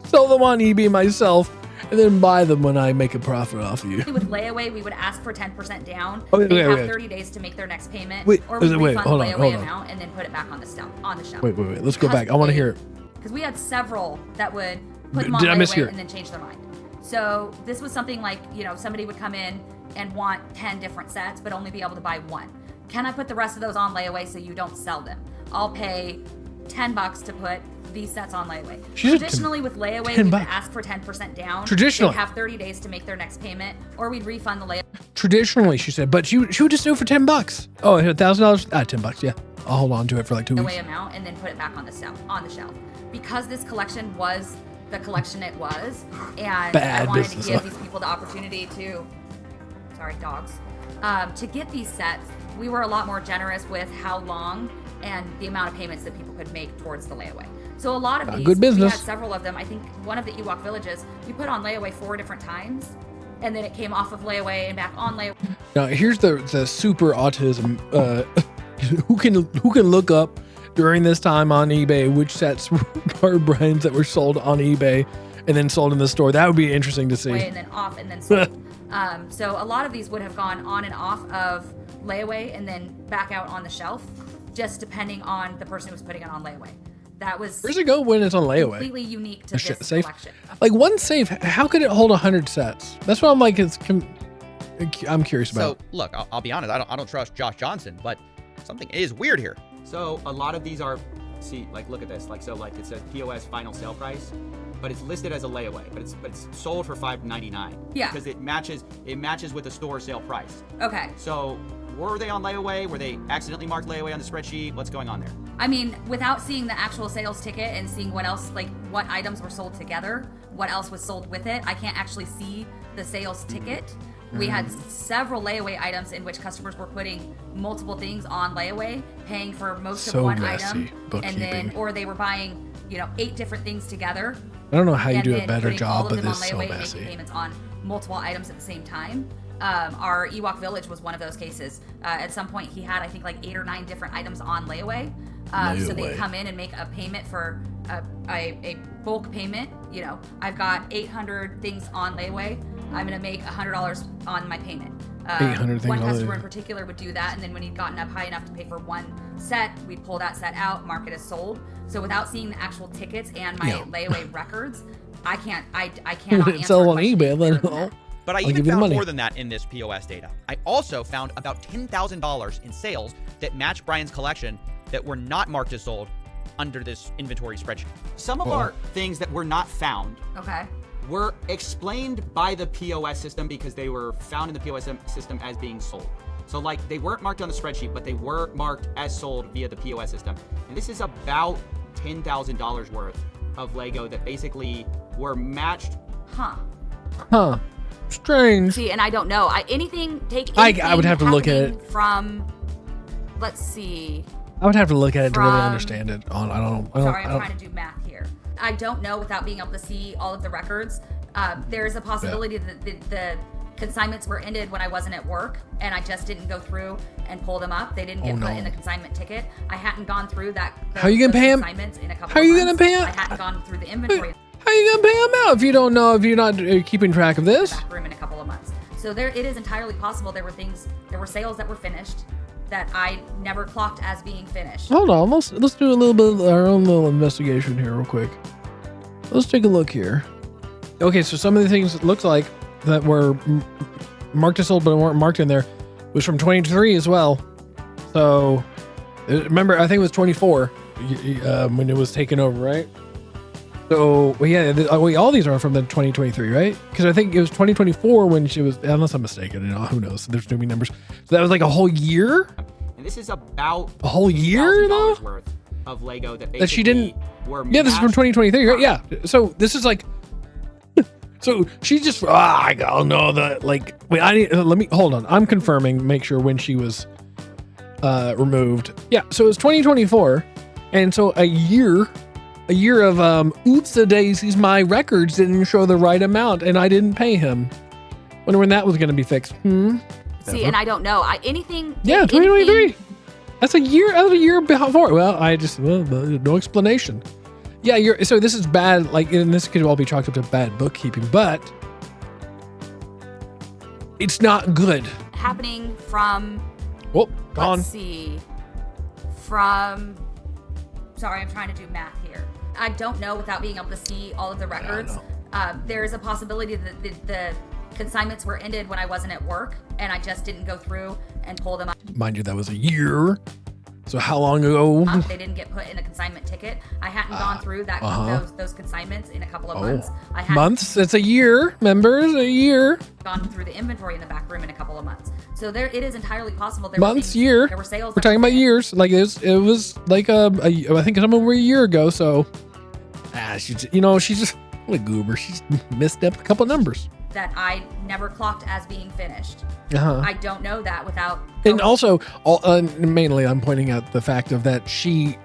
sell them on eBay myself, and then buy them when I make a profit off of you. With layaway, we would ask for 10% down. Oh, they have 30 days to make their next payment, or we refund the layaway amount and then put it back on the shelf. Wait. Let's go back. I want to hear it. Because we had several that would put them on layaway and then change their mind. So this was something like, you know, somebody would come in and want 10 different sets, but only be able to buy one. Can I put the rest of those on layaway so you don't sell them? I'll pay $10 to put these sets on layaway. Traditionally, with layaway, we would ask for 10% down. Traditionally, they'd have 30 days to make their next payment, or we'd refund the layaway. Traditionally, she said, but she would just do it for $10. Oh, $1,000? $10. Yeah, I'll hold on to it for like 2 weeks. Amount and then put it back on the shelf. Because this collection was the collection it was, and I wanted to give these people the opportunity to, to get these sets. We were a lot more generous with how long and the amount of payments that people could make towards the layaway. So a lot of these, good business. We had several of them. I think one of the Ewok villages, we put on layaway 4 different times, and then it came off of layaway and back on layaway. Now here's the super autism. Who can look up during this time on eBay which sets are Brian's that were sold on eBay and then sold in the store? That would be interesting to see. And then off and then sold. So a lot of these would have gone on and off of layaway and then back out on the shelf, just depending on the person who was putting it on layaway. That was. Where's it go when it's on layaway? Completely unique to this safe collection. Like one safe, how could it hold 100 sets? That's what I'm like. I'm curious about. So look, I'll be honest. I don't trust Josh Johnson, but something is weird here. So a lot of these are, look at this. It says POS final sale price, but it's listed as a layaway, but it's sold for $5.99. Yeah. Because it matches with the store sale price. Okay. So were they on layaway? Were they accidentally marked layaway on the spreadsheet? What's going on there? I mean, without seeing the actual sales ticket and seeing what else, what items were sold together, what else was sold with it, I can't actually see the sales ticket. We had several layaway items in which customers were putting multiple things on layaway, paying for most of one item, and then, or they were buying, 8 different things together. I don't know how you do a better job, but this is so messy. Making payments on multiple items at the same time. Our Ewok village was one of those cases. At some point, he had, I think, 8 or 9 different items on layaway. So they come in and make a payment for a bulk payment. I've got 800 things on layaway. I'm going to make $100 on my payment. 800 things. One customer in particular would do that, and then when he'd gotten up high enough to pay for one set, we'd pull that set out, mark it as sold. So without seeing the actual tickets and my layaway records, I cannot answer sell on eBay. Then But I even found more than that in this POS data. I also found about $10,000 in sales that match Brian's collection that were not marked as sold under this inventory spreadsheet. Some of our things that were not found were explained by the POS system because they were found in the POS system as being sold. So they weren't marked on the spreadsheet, but they were marked as sold via the POS system. And this is about $10,000 worth of Lego that basically were matched. Huh. Strange. See, and I don't know. I would have to look at it from. Let's see. I would have to look at it to really understand it. I'm trying to do math here. I don't know without being able to see all of the records. There's a possibility that the consignments were ended when I wasn't at work, and I just didn't go through and pull them up. They didn't get put in the consignment ticket. I hadn't gone through that. How are you gonna pay them? How are you gonna pay them? I hadn't gone through the inventory. How are you gonna pay them out if you don't know, if you're not keeping track of this? Back room in a couple of months. So it is entirely possible there were sales that were finished that I never clocked as being finished. Hold on, let's do a little bit of our own little investigation here real quick. Let's take a look here. Okay, so some of the things it looks like that were marked as sold but weren't marked in there was from 23 as well. So remember, I think it was 24 when it was taken over, right? So all these are from the 2023, right? Because I think it was 2024 when she was, unless I'm mistaken, who knows? There's too many numbers. So that was like a whole year. And this is about a whole year though worth of Lego that she didn't. Were yeah, this is from 2023, right? Yeah. So this is like. So she just. I don't know that. Like, wait, let me hold on. I'm confirming. Make sure when she was removed. Yeah. So it was 2024, and so a year of oops-a-daisies. My records didn't show the right amount, and I didn't pay him. Wonder when that was going to be fixed. See, and I don't know. Anything. Yeah, 2023. That's a year. That was a year before. Well, no explanation. Yeah, so this is bad. Like, and this could all be chalked up to bad bookkeeping, but it's not good. Happening from. Oh, gone. Let's see. From. Sorry, I'm trying to do math here. I don't know without being able to see all of the records. There is a possibility that the consignments were ended when I wasn't at work, and I just didn't go through and pull them up. Mind you, that was a year. So how long ago? They didn't get put in a consignment ticket. I hadn't gone through those consignments in a couple of months. I hadn't months? It's a year, members, a year. Gone through the inventory in the back room in a couple of months. So it is entirely possible. Year. There were sales. We're talking about years. Like it was like I think some of them were a year ago. So, she's just a goober. She's missed up a couple numbers that I never clocked as being finished. I don't know that without. And also, mainly, I'm pointing out the fact of that she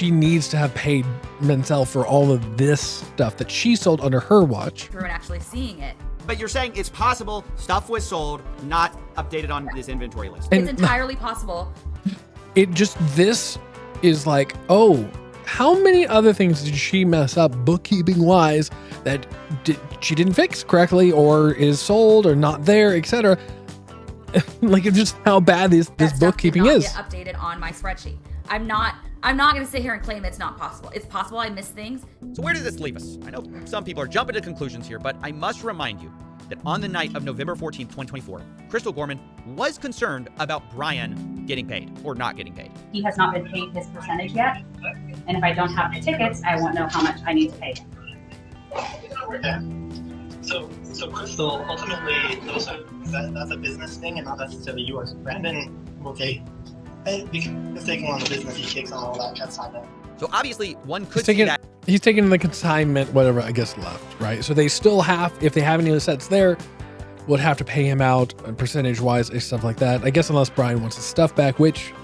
needs to have paid Mansell for all of this stuff that she sold under her watch. Through and actually seeing it. But you're saying it's possible stuff was sold, not updated on this inventory list. It's entirely possible. This is like, how many other things did she mess up bookkeeping wise that she didn't fix correctly or is sold or not there, etc. Like, it's just how bad this bookkeeping is. Get updated on my spreadsheet. I'm not going to sit here and claim it's not possible. It's possible I miss things. So where does this leave us? I know some people are jumping to conclusions here, but I must remind you that on the night of November 14th, 2024, Crystal Gorman was concerned about Brian getting paid or not getting paid. He has not been paid his percentage yet, and if I don't have the tickets, I won't know how much I need to pay him. Okay. So Crystal, ultimately, that's a business thing and not necessarily yours. Brandon will take, because taking on the business, he takes on all that consignment. So obviously, one could see that. He's taking the consignment, whatever, I guess, left, right? So they still have, if they have any of the sets there, would have to pay him out percentage-wise and stuff like that. I guess unless Brian wants his stuff back, which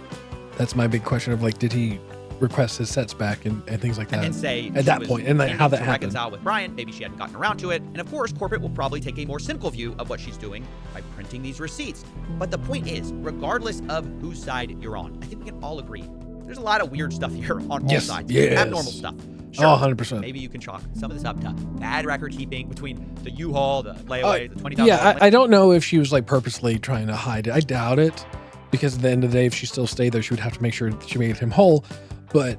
that's my big question of, like, did he request his sets back and things like that? And say at that point, and like how that happened. Reconcile with Brian, maybe she hadn't gotten around to it. And of course, corporate will probably take a more cynical view of what she's doing by printing these receipts. But the point is, regardless of whose side you're on, I think we can all agree there's a lot of weird stuff here on all sides. Abnormal stuff. Sure, 100%. Maybe you can chalk some of this up to bad record keeping between the U-Haul, the layaway, the $20,000. Yeah, I don't know if she was like purposely trying to hide it. I doubt it, because at the end of the day, if she still stayed there, she would have to make sure that she made him whole. But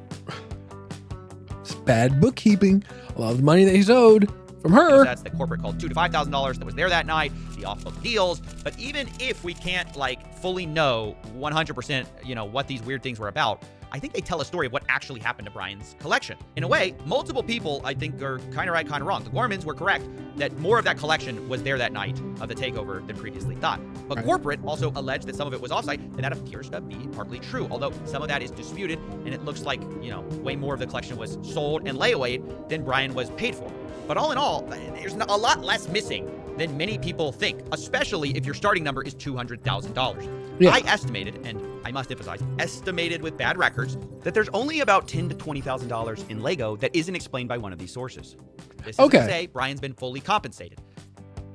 it's bad bookkeeping. A lot of the money that he's owed from her. That's the corporate called $2,000 to $5,000 that was there that night, the off-book deals. But even if we can't like fully know 100%, what these weird things were about, I think they tell a story of what actually happened to Brian's collection. In a way, multiple people, I think, are kind of right, kind of wrong. The Gormans were correct that more of that collection was there that night of the takeover than previously thought. But corporate also alleged that some of it was offsite, and that appears to be partly true, although some of that is disputed, and it looks like, way more of the collection was sold and layaway than Brian was paid for. But all in all, there's a lot less missing than many people think, especially if your starting number is $200,000. Yeah. I estimated, and I must emphasize, estimated with bad records, that there's only about $10,000 to $20,000 in Lego that isn't explained by one of these sources. This is to say Brian's been fully compensated.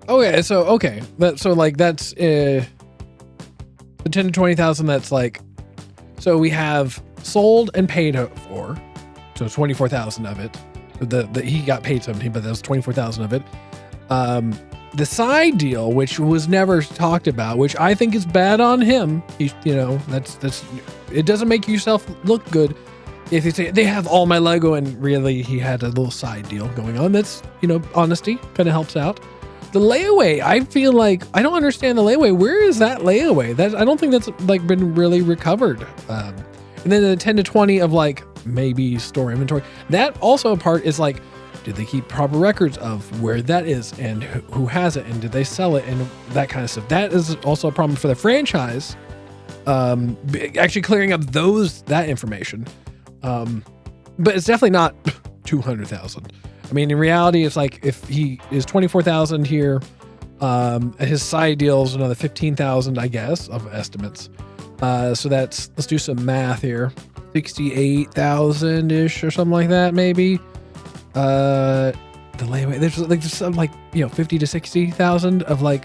That's that's the 10 to 20,000. That's like, so we have sold and paid for, so 24,000 of it. He got paid 17, but that was 24,000 of it. The side deal, which was never talked about, which I think is bad on him. That's it doesn't make yourself look good if you say they have all my Lego and really he had a little side deal going on. That's, honesty kind of helps out. The layaway, I feel like I don't understand the layaway. Where is that layaway? I don't think that's like been really recovered. And then the 10 to 20 of like maybe store inventory. That also part is like, did they keep proper records of where that is and who has it and did they sell it and that kind of stuff? That is also a problem for the franchise actually clearing up that information. But it's definitely not 200,000. I mean, in reality, it's like if he is 24,000 here, his side deal is another 15,000, I guess, of estimates. So let's do some math here. 68,000 ish or something like that, maybe. The layaway, there's some 50 to 60,000 of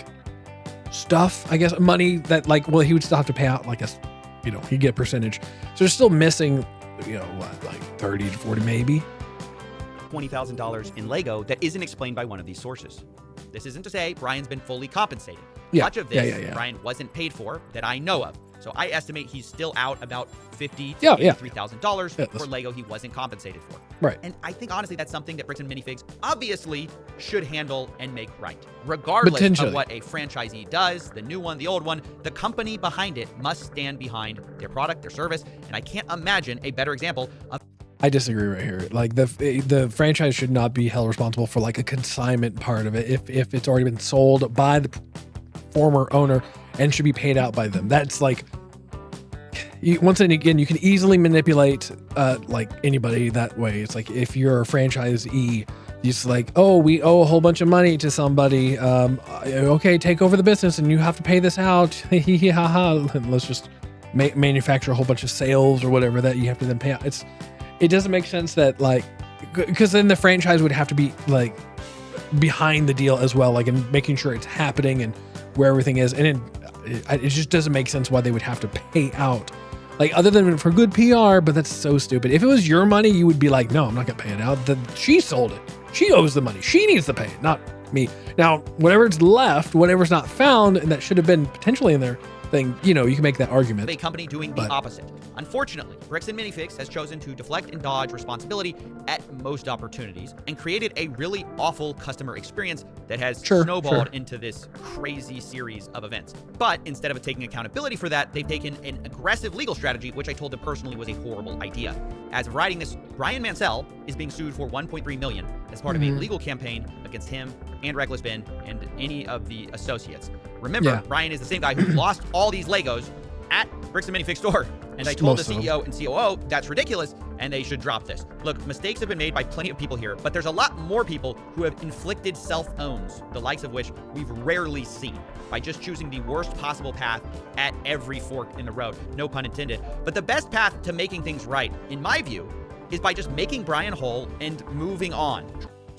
stuff, I guess, money that he would still have to pay out, he'd get a percentage. So they're still missing, 30 to 40 maybe. $20,000 in Lego that isn't explained by one of these sources. This isn't to say Brian's been fully compensated. Much of this Brian wasn't paid for that I know of. So I estimate he's still out about $50,000 to $83,000 for Lego he wasn't compensated for. Right. And I think honestly that's something that Bricks and Minifigs obviously should handle and make right. Regardless of what a franchisee does, the new one, the old one, the company behind it must stand behind their product, their service, and I can't imagine a better example of. I disagree right here. The franchise should not be held responsible for a consignment part of it if it's already been sold by the former owner and should be paid out by them. That's once again, you can easily manipulate anybody that way. It's like if you're a franchisee, it's we owe a whole bunch of money to somebody. Okay, take over the business and you have to pay this out. And let's just manufacture a whole bunch of sales or whatever that you have to then pay out. It doesn't make sense that because then the franchise would have to be behind the deal as well, and making sure it's happening and where everything is. And it just doesn't make sense why they would have to pay out, other than for good PR. But that's so stupid. If it was your money, you would be like, no, I'm not gonna pay it out. She sold it. She owes the money. She needs to pay it, not me. Now, whatever's left, whatever's not found, and that should have been potentially in their thing, you can make that argument. A company doing the opposite. Unfortunately, Bricks and Minifigs has chosen to deflect and dodge responsibility at most opportunities and created a really awful customer experience that has snowballed into this crazy series of events. But instead of taking accountability for that, they've taken an aggressive legal strategy, which I told them personally was a horrible idea. As of writing this, Brian Mansell is being sued for $1.3 million as part of a legal campaign against him and Reckless Bin and any of the associates. Remember, Brian is the same guy who lost all these Legos at Bricks and Minifigs store. And I told the CEO and COO that's ridiculous and they should drop this. Look, mistakes have been made by plenty of people here, but there's a lot more people who have inflicted self-owns, the likes of which we've rarely seen, by just choosing the worst possible path at every fork in the road. No pun intended. But the best path to making things right, in my view, is by just making Brian whole and moving on.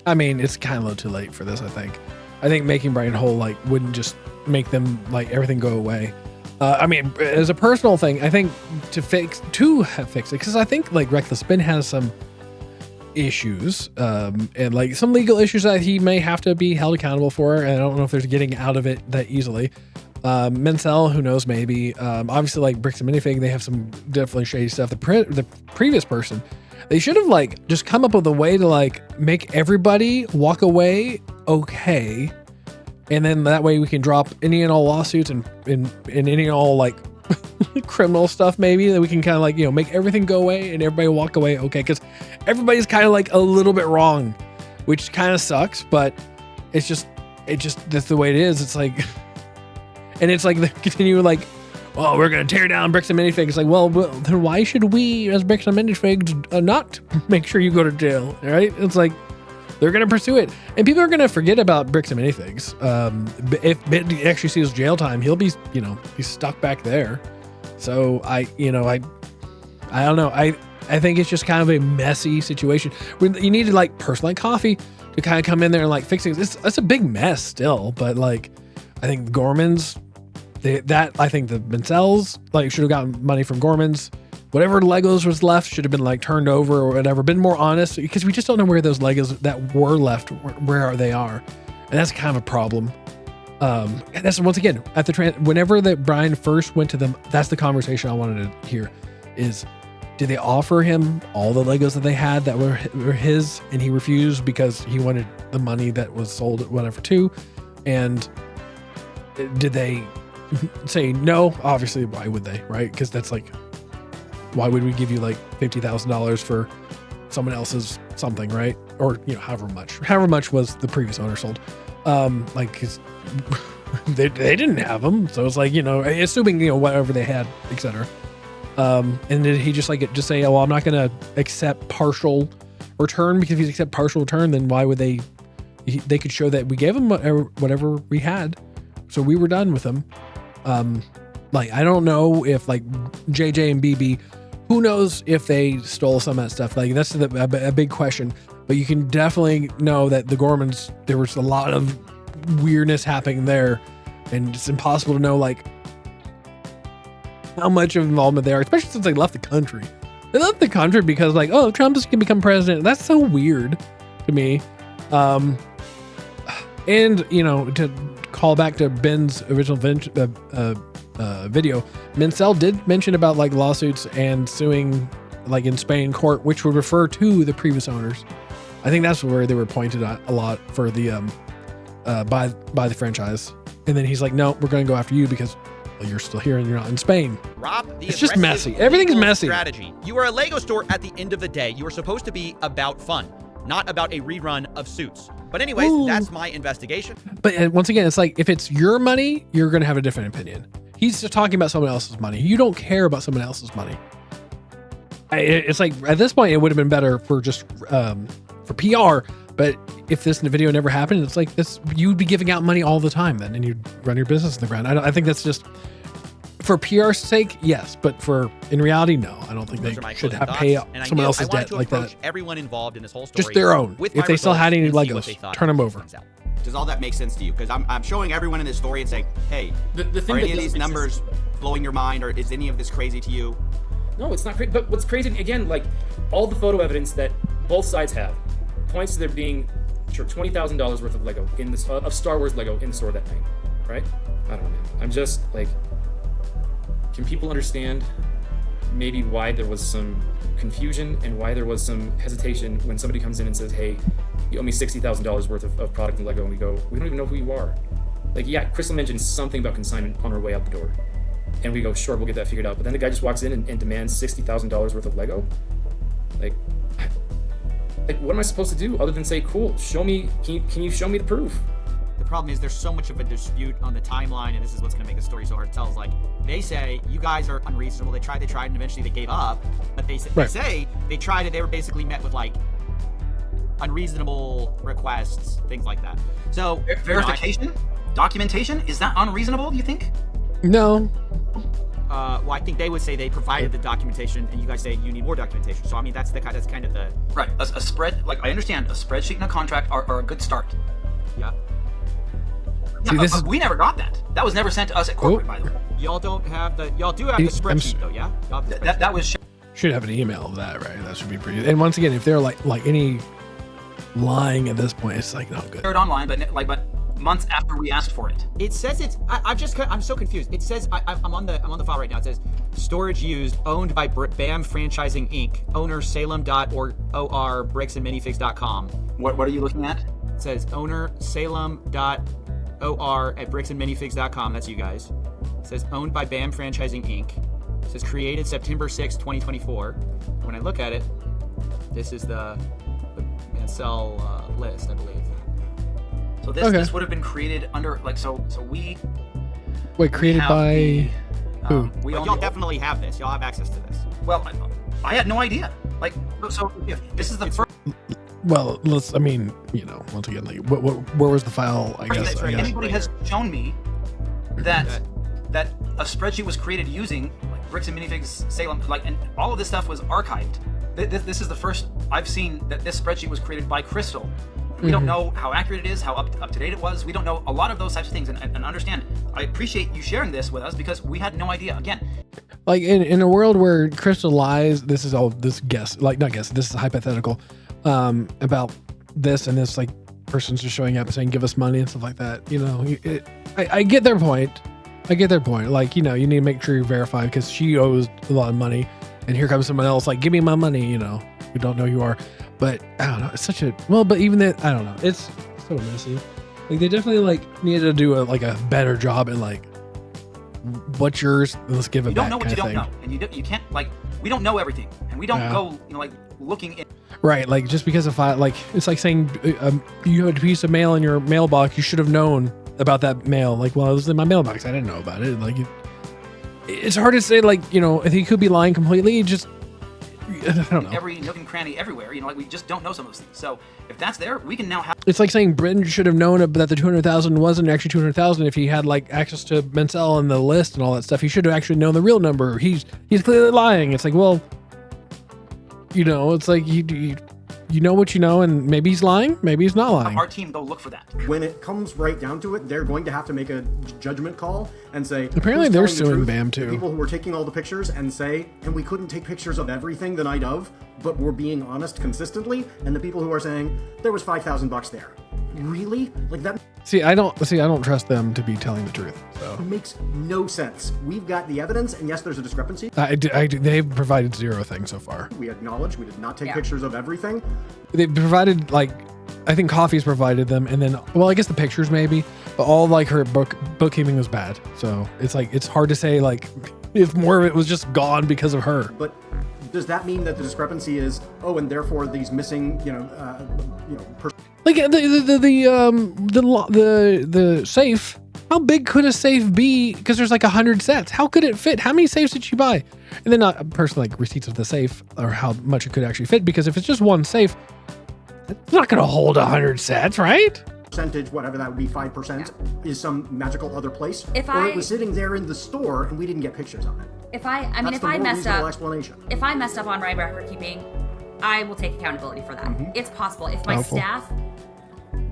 I mean, it's kind of a little too late for this, I think. I think making Brian whole wouldn't just make them everything go away. I mean, as a personal thing, I think to fix it, because I think Reckless Bin has some issues and some legal issues that he may have to be held accountable for. And I don't know if there's getting out of it that easily. Mansell, who knows, maybe. Obviously, Bricks and Minifig, they have some definitely shady stuff. The previous person, they should have just come up with a way to make everybody walk away okay. And then that way we can drop any and all lawsuits and any and all criminal stuff, maybe, that we can kind of make everything go away and everybody walk away okay. Because everybody's kind of a little bit wrong, which kind of sucks, but it's just that's the way it is. It's and it's they continue well, we're going to tear down Bricks and Minifigs. Well, then why should we as Bricks and Minifigs not make sure you go to jail, right? It's they're going to pursue it. And people are going to forget about Bricks and Minifigs. If Ben actually sees jail time, he'll be, he's stuck back there. So I don't know. I think it's just kind of a messy situation. You need to person like Coffee to kind of come in there and fix things. It's a big mess still, but I think Gorman's, I think the Mansells should have gotten money from Gorman's. Whatever Legos was left should have been turned over or whatever, been more honest, because we just don't know where those Legos that were left, where they are. And that's kind of a problem. And that's once again, at whenever that Brian first went to them, that's the conversation I wanted to hear is, did they offer him all the Legos that they had that were his and he refused because he wanted the money that was sold at whatever too? And did they say no? Obviously, why would they, right? Because that's why would we give you $50,000 for someone else's something, right? Or however much was the previous owner sold. they didn't have them. So it's like, assuming, whatever they had, etc. And did he just say, oh, well, I'm not going to accept partial return, because if you accept partial return, then why would they could show that we gave them whatever we had. So we were done with them. I don't know if JJ and BB, who knows if they stole some of that stuff. That's a big question, but you can definitely know that the Gormans, there was a lot of weirdness happening there, and it's impossible to know how much of involvement they are, especially since they left the country. They left the country because Trump is going to become president. That's so weird to me. And to call back to Ben's original video, Mansell did mention about lawsuits and suing in Spain court, which would refer to the previous owners. I think that's where they were pointed at a lot for the by the franchise. And then he's like, no, we're going to go after you because you're still here and you're not in Spain. Rob, it's just messy. Everything's messy. Strategy. You are a Lego store at the end of the day. You are supposed to be about fun, not about a rerun of Suits. But anyways, that's my investigation. But once again, it's if it's your money, you're going to have a different opinion. He's just talking about someone else's money. You don't care about someone else's money. It's at this point, it would have been better for just for PR. But if this video never happened, it's this, you'd be giving out money all the time then, and you'd run your business in the ground. I think that's just for PR's sake, yes, but in reality, no. I don't think they should pay someone else's debt like that. Everyone involved in this whole story, just their own. If they still had any Legos, turn them over. Does all that make sense to you? Because I'm showing everyone in this story and saying, hey, are any of these numbers blowing your mind, or is any of this crazy to you? No, it's not crazy. But what's crazy, again, all the photo evidence that both sides have points to there being $20,000 worth of Lego of Star Wars Lego in the store that night, right? I don't know, man. I'm just can people understand maybe why there was some confusion and why there was some hesitation when somebody comes in and says, hey, you owe me $60,000 worth of product in Lego, and we go, we don't even know who you are. Yeah, Crystal mentioned something about consignment on her way out the door, and we go, sure, we'll get that figured out. But then the guy just walks in and demands $60,000 worth of Lego. What am I supposed to do other than say, cool, show me, can you show me the proof? The problem is there's so much of a dispute on the timeline, and this is what's going to make the story so hard to tell. Is they say you guys are unreasonable. They tried, and eventually they gave up. But they say they tried, and they were basically met with unreasonable requests, things like that. So verification, documentation, is that unreasonable? Do you think? No. Well, I think they would say they provided the documentation, and you guys say you need more documentation. So I mean, that's kind of the right. A spread, I understand, a spreadsheet and a contract are a good start. Yeah. See, we never got that. That was never sent to us at corporate, by the way. Y'all do have the spreadsheet though, yeah? That was should have an email of that, right? That should be pretty. And once again, if they're like any lying at this point, it's not good. Shared online, but months after we asked for it. It says it's. I'm so confused. It says I'm on the file right now. It says storage used, owned by BAM Franchising Inc. Owner Salem.or bricksandminifigs.com. What are you looking at? It says owner Salem.or at bricksandminifigs.com. That's you guys. It says owned by BAM Franchising Inc. It says created September 6, 2024. When I look at it, this is the Mansell list, I believe. So this would have been created under we. Wait, created by who? Y'all definitely have this. Y'all have access to this. Well, I had no idea. So if this is the first. Well, once again, where was the file? I guess. Anybody has shown me that a spreadsheet was created using Bricks and Minifigs Salem, and all of this stuff was archived. This is the first I've seen that this spreadsheet was created by Crystal. We don't know how accurate it is, how up to date it was. We don't know a lot of those types of things, and understand. I appreciate you sharing this with us because we had no idea. Again, in a world where Crystal lies, this is all this guess, not guess. This is hypothetical about this, and this person's just showing up and saying, "Give us money" and stuff like that. I get their point. I get their point. You need to make sure you verify because she owes a lot of money, and here comes someone else give me my money. We don't know who you are. But I don't know. It's such a but even that, I don't know. It's so messy. They definitely needed to do a better job in what's yours. Let's give it back. You don't know what you don't know, and you can't we don't know everything, and we don't go looking in. Right, just because of file, it's like saying you have a piece of mail in your mailbox. You should have known about that mail. Like, well, it was in my mailbox. I didn't know about it. Like, it's hard to say, like, you know, if he could be lying completely. Just, I don't know. Every nook and cranny everywhere, you know, like we just don't know some of those things. So if that's there, we can now have. It's like saying Britton should have known that the 200,000 wasn't actually 200,000 if he had like access to Mansell and the list and all that stuff. He should have actually known the real number. He's clearly lying. It's like, well, you know, it's like you know what you know, and maybe he's lying, maybe he's not lying. Our team go look for that. When it comes right down to it, they're going to have to make a judgment call and say. Apparently, they're suing BAM too. The people who were taking all the pictures and say, and we couldn't take pictures of everything the night of, but we're being honest consistently. And the people who are saying there was $5,000 there. Really? Like that? See, I don't trust them to be telling the truth. So it makes no sense. We've got the evidence, and yes, there's a discrepancy. They've provided zero things so far. We acknowledge we did not take pictures of everything. They provided, like, I think Coffee's provided them, and then, well, I guess the pictures maybe, but all like her bookkeeping was bad. So it's like, it's hard to say like if more of it was just gone because of her. But does that mean that the discrepancy is, oh, and therefore these missing, like the safe? How big could a safe be? Because there's like 100 sets. How could it fit? How many safes did you buy? And then not personally like receipts of the safe or how much it could actually fit. Because if it's just one safe, it's not going to hold 100 sets, right? Percentage, whatever that would be, 5% is some magical other place. It was sitting there in the store and we didn't get pictures of it. If I messed up on my record keeping, I will take accountability for that. It's possible. If my staff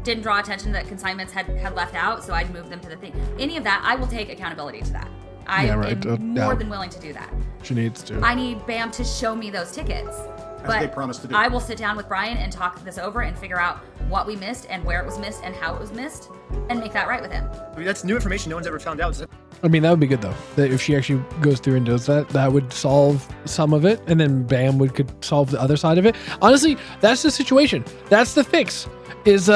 didn't draw attention that consignments had left out, so I'd move them to the thing. Any of that, I will take accountability to that. I am more than willing to do that. She needs to. I need BAM to show me those tickets. As they promised to do. I will sit down with Brian and talk this over and figure out what we missed and where it was missed and how it was missed and make that right with him. I mean, that's new information no one's ever found out. I mean, that would be good though. That if she actually goes through and does that, that would solve some of it, and then BAM could solve the other side of it. Honestly, that's the situation. That's the fix. Is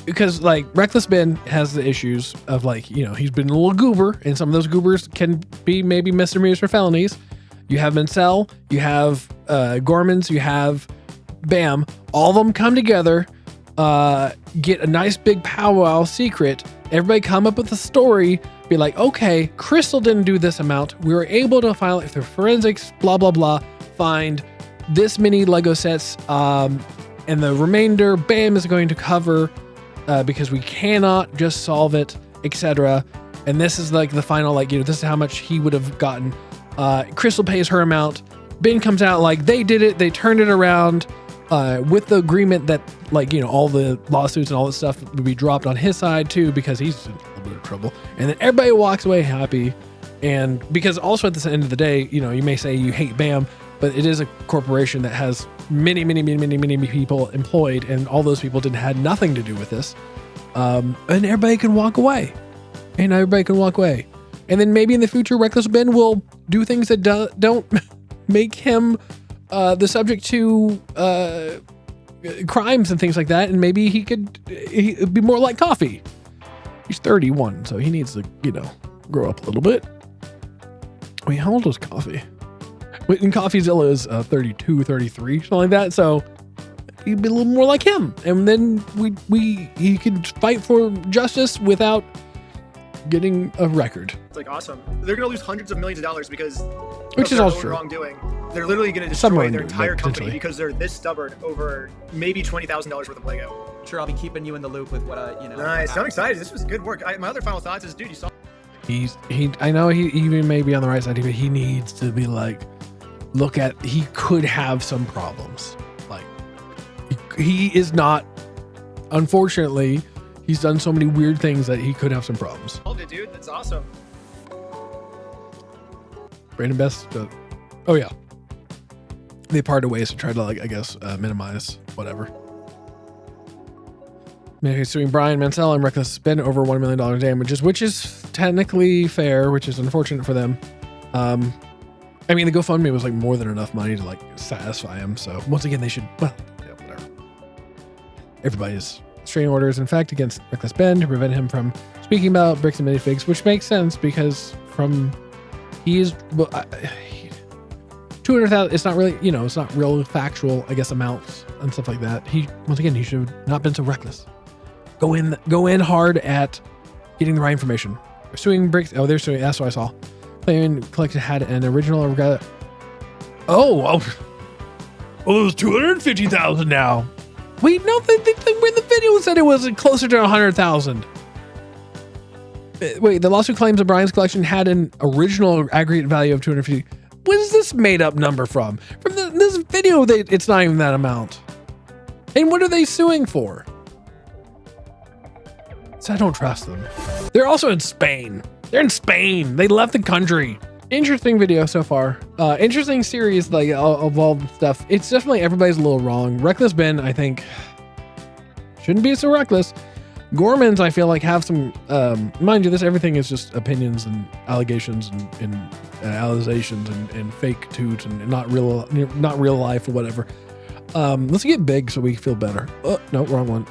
because like Reckless Ben has the issues of like, you know, he's been a little goober, and some of those goobers can be maybe misdemeanors or felonies. You have Mansell, you have Gormans, you have BAM. All of them come together, get a nice big powwow secret. Everybody come up with a story, be like, okay, Crystal didn't do this amount. We were able to file it through forensics, blah, blah, blah, find this many Lego sets, and the remainder BAM is going to cover because we cannot just solve it, etc. And this is like the final, like, you know, this is how much he would have gotten. Crystal pays her amount. Ben comes out like they did it. They turned it around with the agreement that, like, you know, all the lawsuits and all this stuff would be dropped on his side too, because he's in a little bit of trouble. And then everybody walks away happy. And because also at the end of the day, you know, you may say you hate BAM, but it is a corporation that has many people employed, and all those people had nothing to do with this. And everybody can walk away. And then maybe in the future, Reckless Ben will do things that don't make him the subject to crimes and things like that. And maybe he'd be more like Coffee. He's 31, so he needs to, you know, grow up a little bit. Wait, how old is Coffee? And Coffeezilla is 32, 33, something like that. So he'd be a little more like him. And then he could fight for justice without getting a record. It's like awesome. They're gonna lose hundreds of millions of dollars because which is also true. Wrongdoing. They're literally gonna destroy their entire company because they're this stubborn over maybe $20,000 worth of Lego. Sure, I'll be keeping you in the loop with what you know. Nice. I'm excited. This was good work. My other final thoughts is, dude, you saw. I know he even may be on the right side, but he needs to be like, look at, he could have some problems. Like he is not, unfortunately. He's done so many weird things that he could have some problems. Hold it, dude. That's awesome. Brandon Best. Oh yeah. They parted ways to try to, like, I guess, minimize whatever. He's suing Brian Mansell and Reckless Ben over $1 million damages, which is technically fair, which is unfortunate for them. I mean, the GoFundMe was like more than enough money to like satisfy him. So once again, they should, well, yeah, whatever. Everybody's restraining orders, in fact, against Reckless Ben to prevent him from speaking about bricks and minifigs, which makes sense because he is, well, 200,000. It's not really, you know, it's not real factual, I guess, amounts and stuff like that. Once again, he should have not been so reckless. go in hard at getting the right information. They're suing Bricks. Oh, they're suing. That's what I saw. Claiming Collection had an original. Oh, it was 250,000 now. Wait, no, where the video said it was closer to 100,000. Wait, the lawsuit claims that Brian's collection had an original aggregate value of 250. What is this made up number from? From this video, it's not even that amount. And what are they suing for? So I don't trust them. They're also in Spain. They're in Spain. They left the country. Interesting video so far. Interesting series, like evolved stuff. It's definitely everybody's a little wrong. Reckless Ben, I think, shouldn't be so reckless. Gormans, I feel like, have some. Mind you, everything is just opinions and allegations and allegations and fake toots and not real life or whatever. Let's get Big so we feel better. No, wrong one.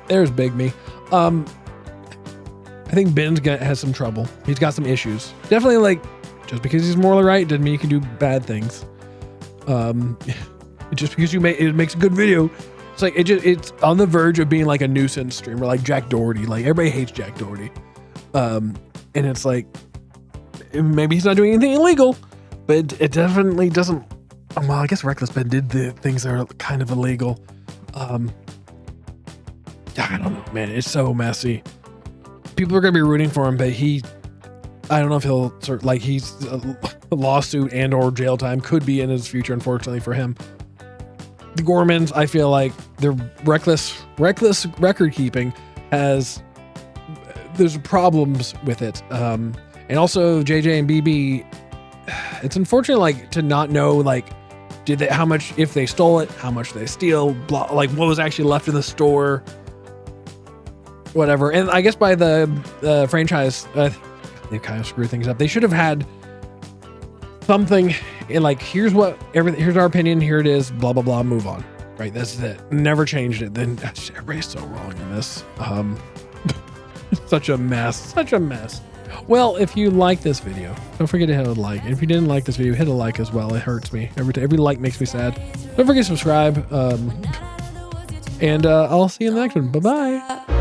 There's Big Me. I think Ben's has some trouble. He's got some issues. Definitely, like, just because he's morally right doesn't mean you can do bad things. Just because it makes a good video, it's like it's on the verge of being like a nuisance streamer, like Jack Doherty. Like, everybody hates Jack Doherty, and it's like maybe he's not doing anything illegal, but it definitely doesn't. Well, I guess Reckless Ben did the things that are kind of illegal. I don't know, man. It's so messy. People are gonna be rooting for him, but I don't know if he'll he's a lawsuit and or jail time could be in his future, unfortunately for him. The Gormans, I feel like their reckless record keeping there's problems with it. And also JJ and BB, it's unfortunate, like, to not know, like, how much, if they stole it, how much they steal, blah, like what was actually left in the store, whatever. And I guess by the franchise, they kind of screw things up. They should have had something in, like, here's our opinion, here it is, blah blah blah, move on. Right, that's it. Never changed it. Then everybody's so wrong in this. Such a mess. Well, if you like this video, don't forget to hit a like. And if you didn't like this video, hit a like as well. It hurts me. Every like makes me sad. Don't forget to subscribe. And I'll see you in the next one. Bye bye.